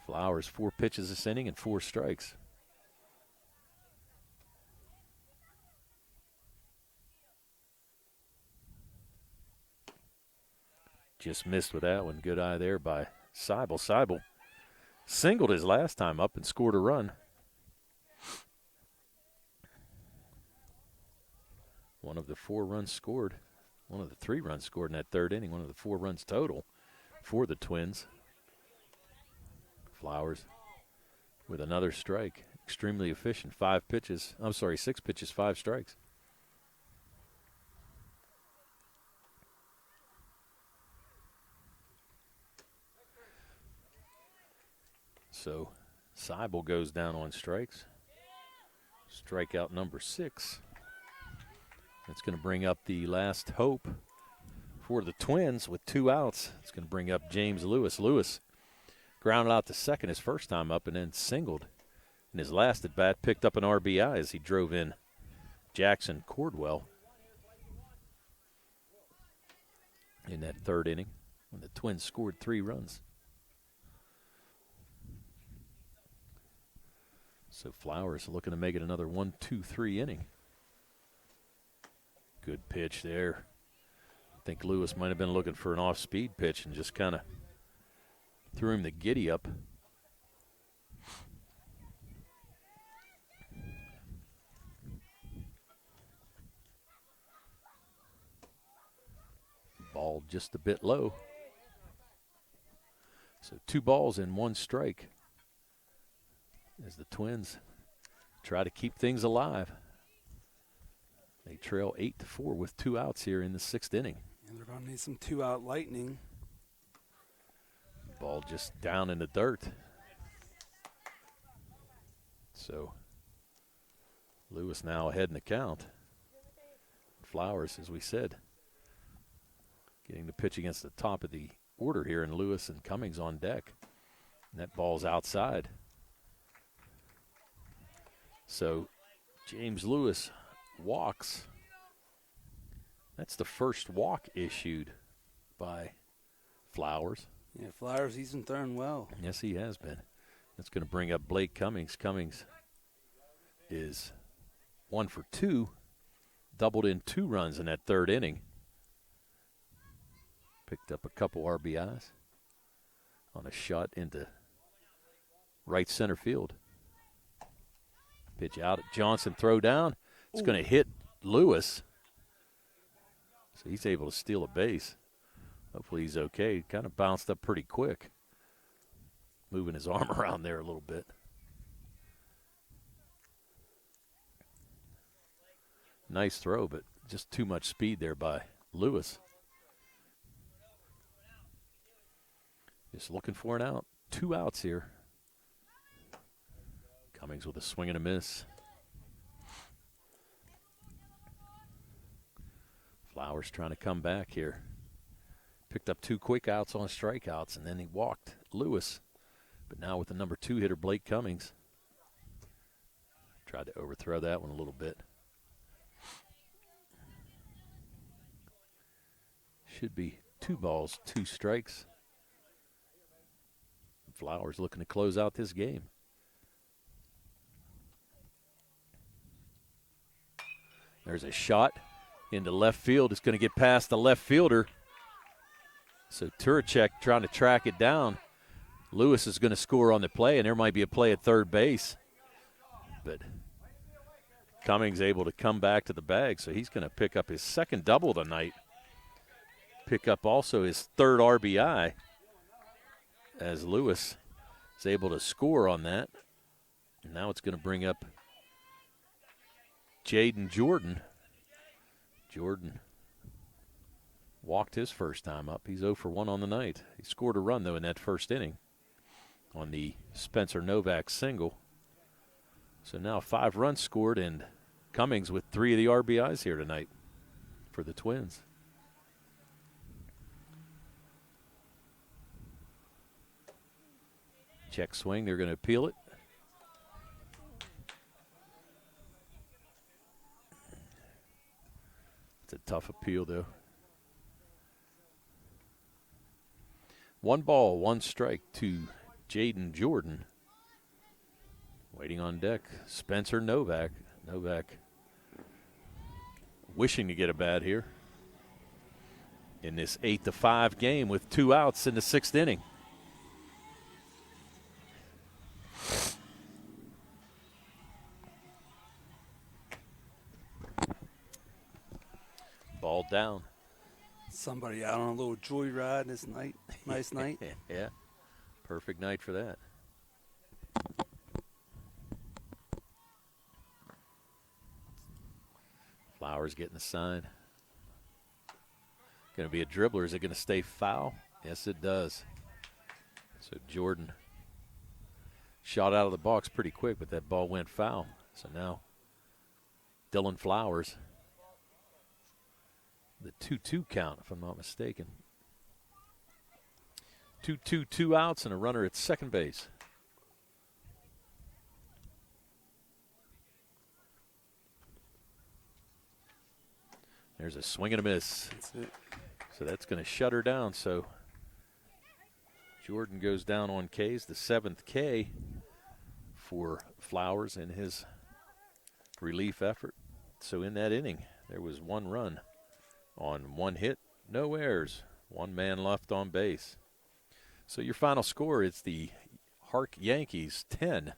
Flowers 4 pitches this inning and 4 strikes. Just missed with that one. Good eye there by Seibel. Seibel singled his last time up and scored a run. One of the 4 runs scored. One of the 3 runs scored in that 3rd inning. One of the 4 runs total for the Twins. Flowers with another strike. Extremely efficient. 6 pitches, 5 strikes. So Seibel goes down on strikes. Strikeout number 6. That's going to bring up the last hope for the Twins with 2 outs. It's going to bring up James Lewis. Lewis grounded out to second his first time up and then singled. In his last at bat, picked up an RBI as he drove in Jackson Cordwell in that 3rd inning when the Twins scored 3 runs. So Flowers looking to make it another 1-2-3 inning. Good pitch there. I think Lewis might have been looking for an off-speed pitch and just kind of threw him the giddy up. Ball just a bit low. So 2 balls and 1 strike as the Twins try to keep things alive. They trail 8-4 with 2 outs here in the 6th inning. And they're going to need some 2-out lightning. Ball just down in the dirt. So Lewis now ahead in the count. Flowers, as we said, getting the pitch against the top of the order here, and Lewis and Cummings on deck. And that ball's outside. So James Lewis walks. That's the first walk issued by Flowers. Yeah, Flowers, he's been throwing well. Yes, he has been. That's going to bring up Blake Cummings. Cummings is 1 for 2, doubled in 2 runs in that 3rd inning. Picked up a couple RBIs on a shot into right center field. Pitch out at Johnson, throw down. It's going to hit Lewis. So he's able to steal a base. Hopefully he's okay. Kind of bounced up pretty quick. Moving his arm around there a little bit. Nice throw, but just too much speed there by Lewis. Just looking for an out. 2 outs here. Cummings with a swing and a miss. Flowers trying to come back here. Picked up 2 quick outs on strikeouts, and then he walked Lewis. But now with the number 2 hitter, Blake Cummings. Tried to overthrow that one a little bit. Should be 2 balls, 2 strikes. Flowers looking to close out this game. There's a shot into left field. It's going to get past the left fielder. So Turacek trying to track it down. Lewis is going to score on the play, and there might be a play at third base. But Cummings able to come back to the bag, so he's going to pick up his 2nd double tonight. Pick up also his 3rd RBI as Lewis is able to score on that. And now it's going to bring up Jaden Jordan. Jordan walked his first time up. He's 0 for 1 on the night. He scored a run, though, in that 1st inning on the Spencer Novak single. So now 5 runs scored, and Cummings with 3 of the RBIs here tonight for the Twins. Check swing. They're going to appeal it. It's a tough appeal, though. 1 ball, 1 strike to Jaden Jordan. Waiting on deck, Spencer Novak. Novak wishing to get a bat here in this 8-5 game with 2 outs in the 6th inning. Ball down. Somebody out on a little joyride this night. Nice night. Yeah, perfect night for that. Flowers getting the sign. Going to be a dribbler. Is it going to stay foul? Yes, it does. So Jordan shot out of the box pretty quick, but that ball went foul. So now Dylan Flowers, the 2-2 count, if I'm not mistaken. 2-2, 2 outs, and a runner at second base. There's a swing and a miss. That's it. So that's going to shut her down. So Jordan goes down on Ks, the 7th K for Flowers in his relief effort. So in that inning, there was 1 run on 1 hit, no errors, 1 man left on base. So your final score is the HARC Yankees 10,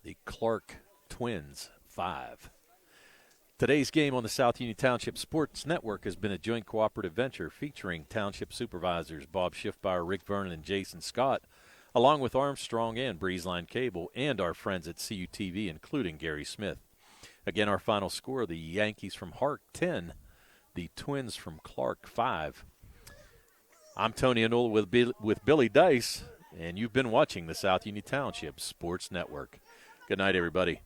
the Clark Twins 5. Today's game on the South Union Township Sports Network has been a joint cooperative venture featuring Township Supervisors Bob Schiffbauer, Rick Vernon, and Jason Scott, along with Armstrong and Breezeline Cable, and our friends at CUTV, including Gary Smith. Again, our final score, the Yankees from HARC 10, the Twins from Clark 5. I'm Tony Anola with Billy Dice, and you've been watching the South Union Township Sports Network. Good night, everybody.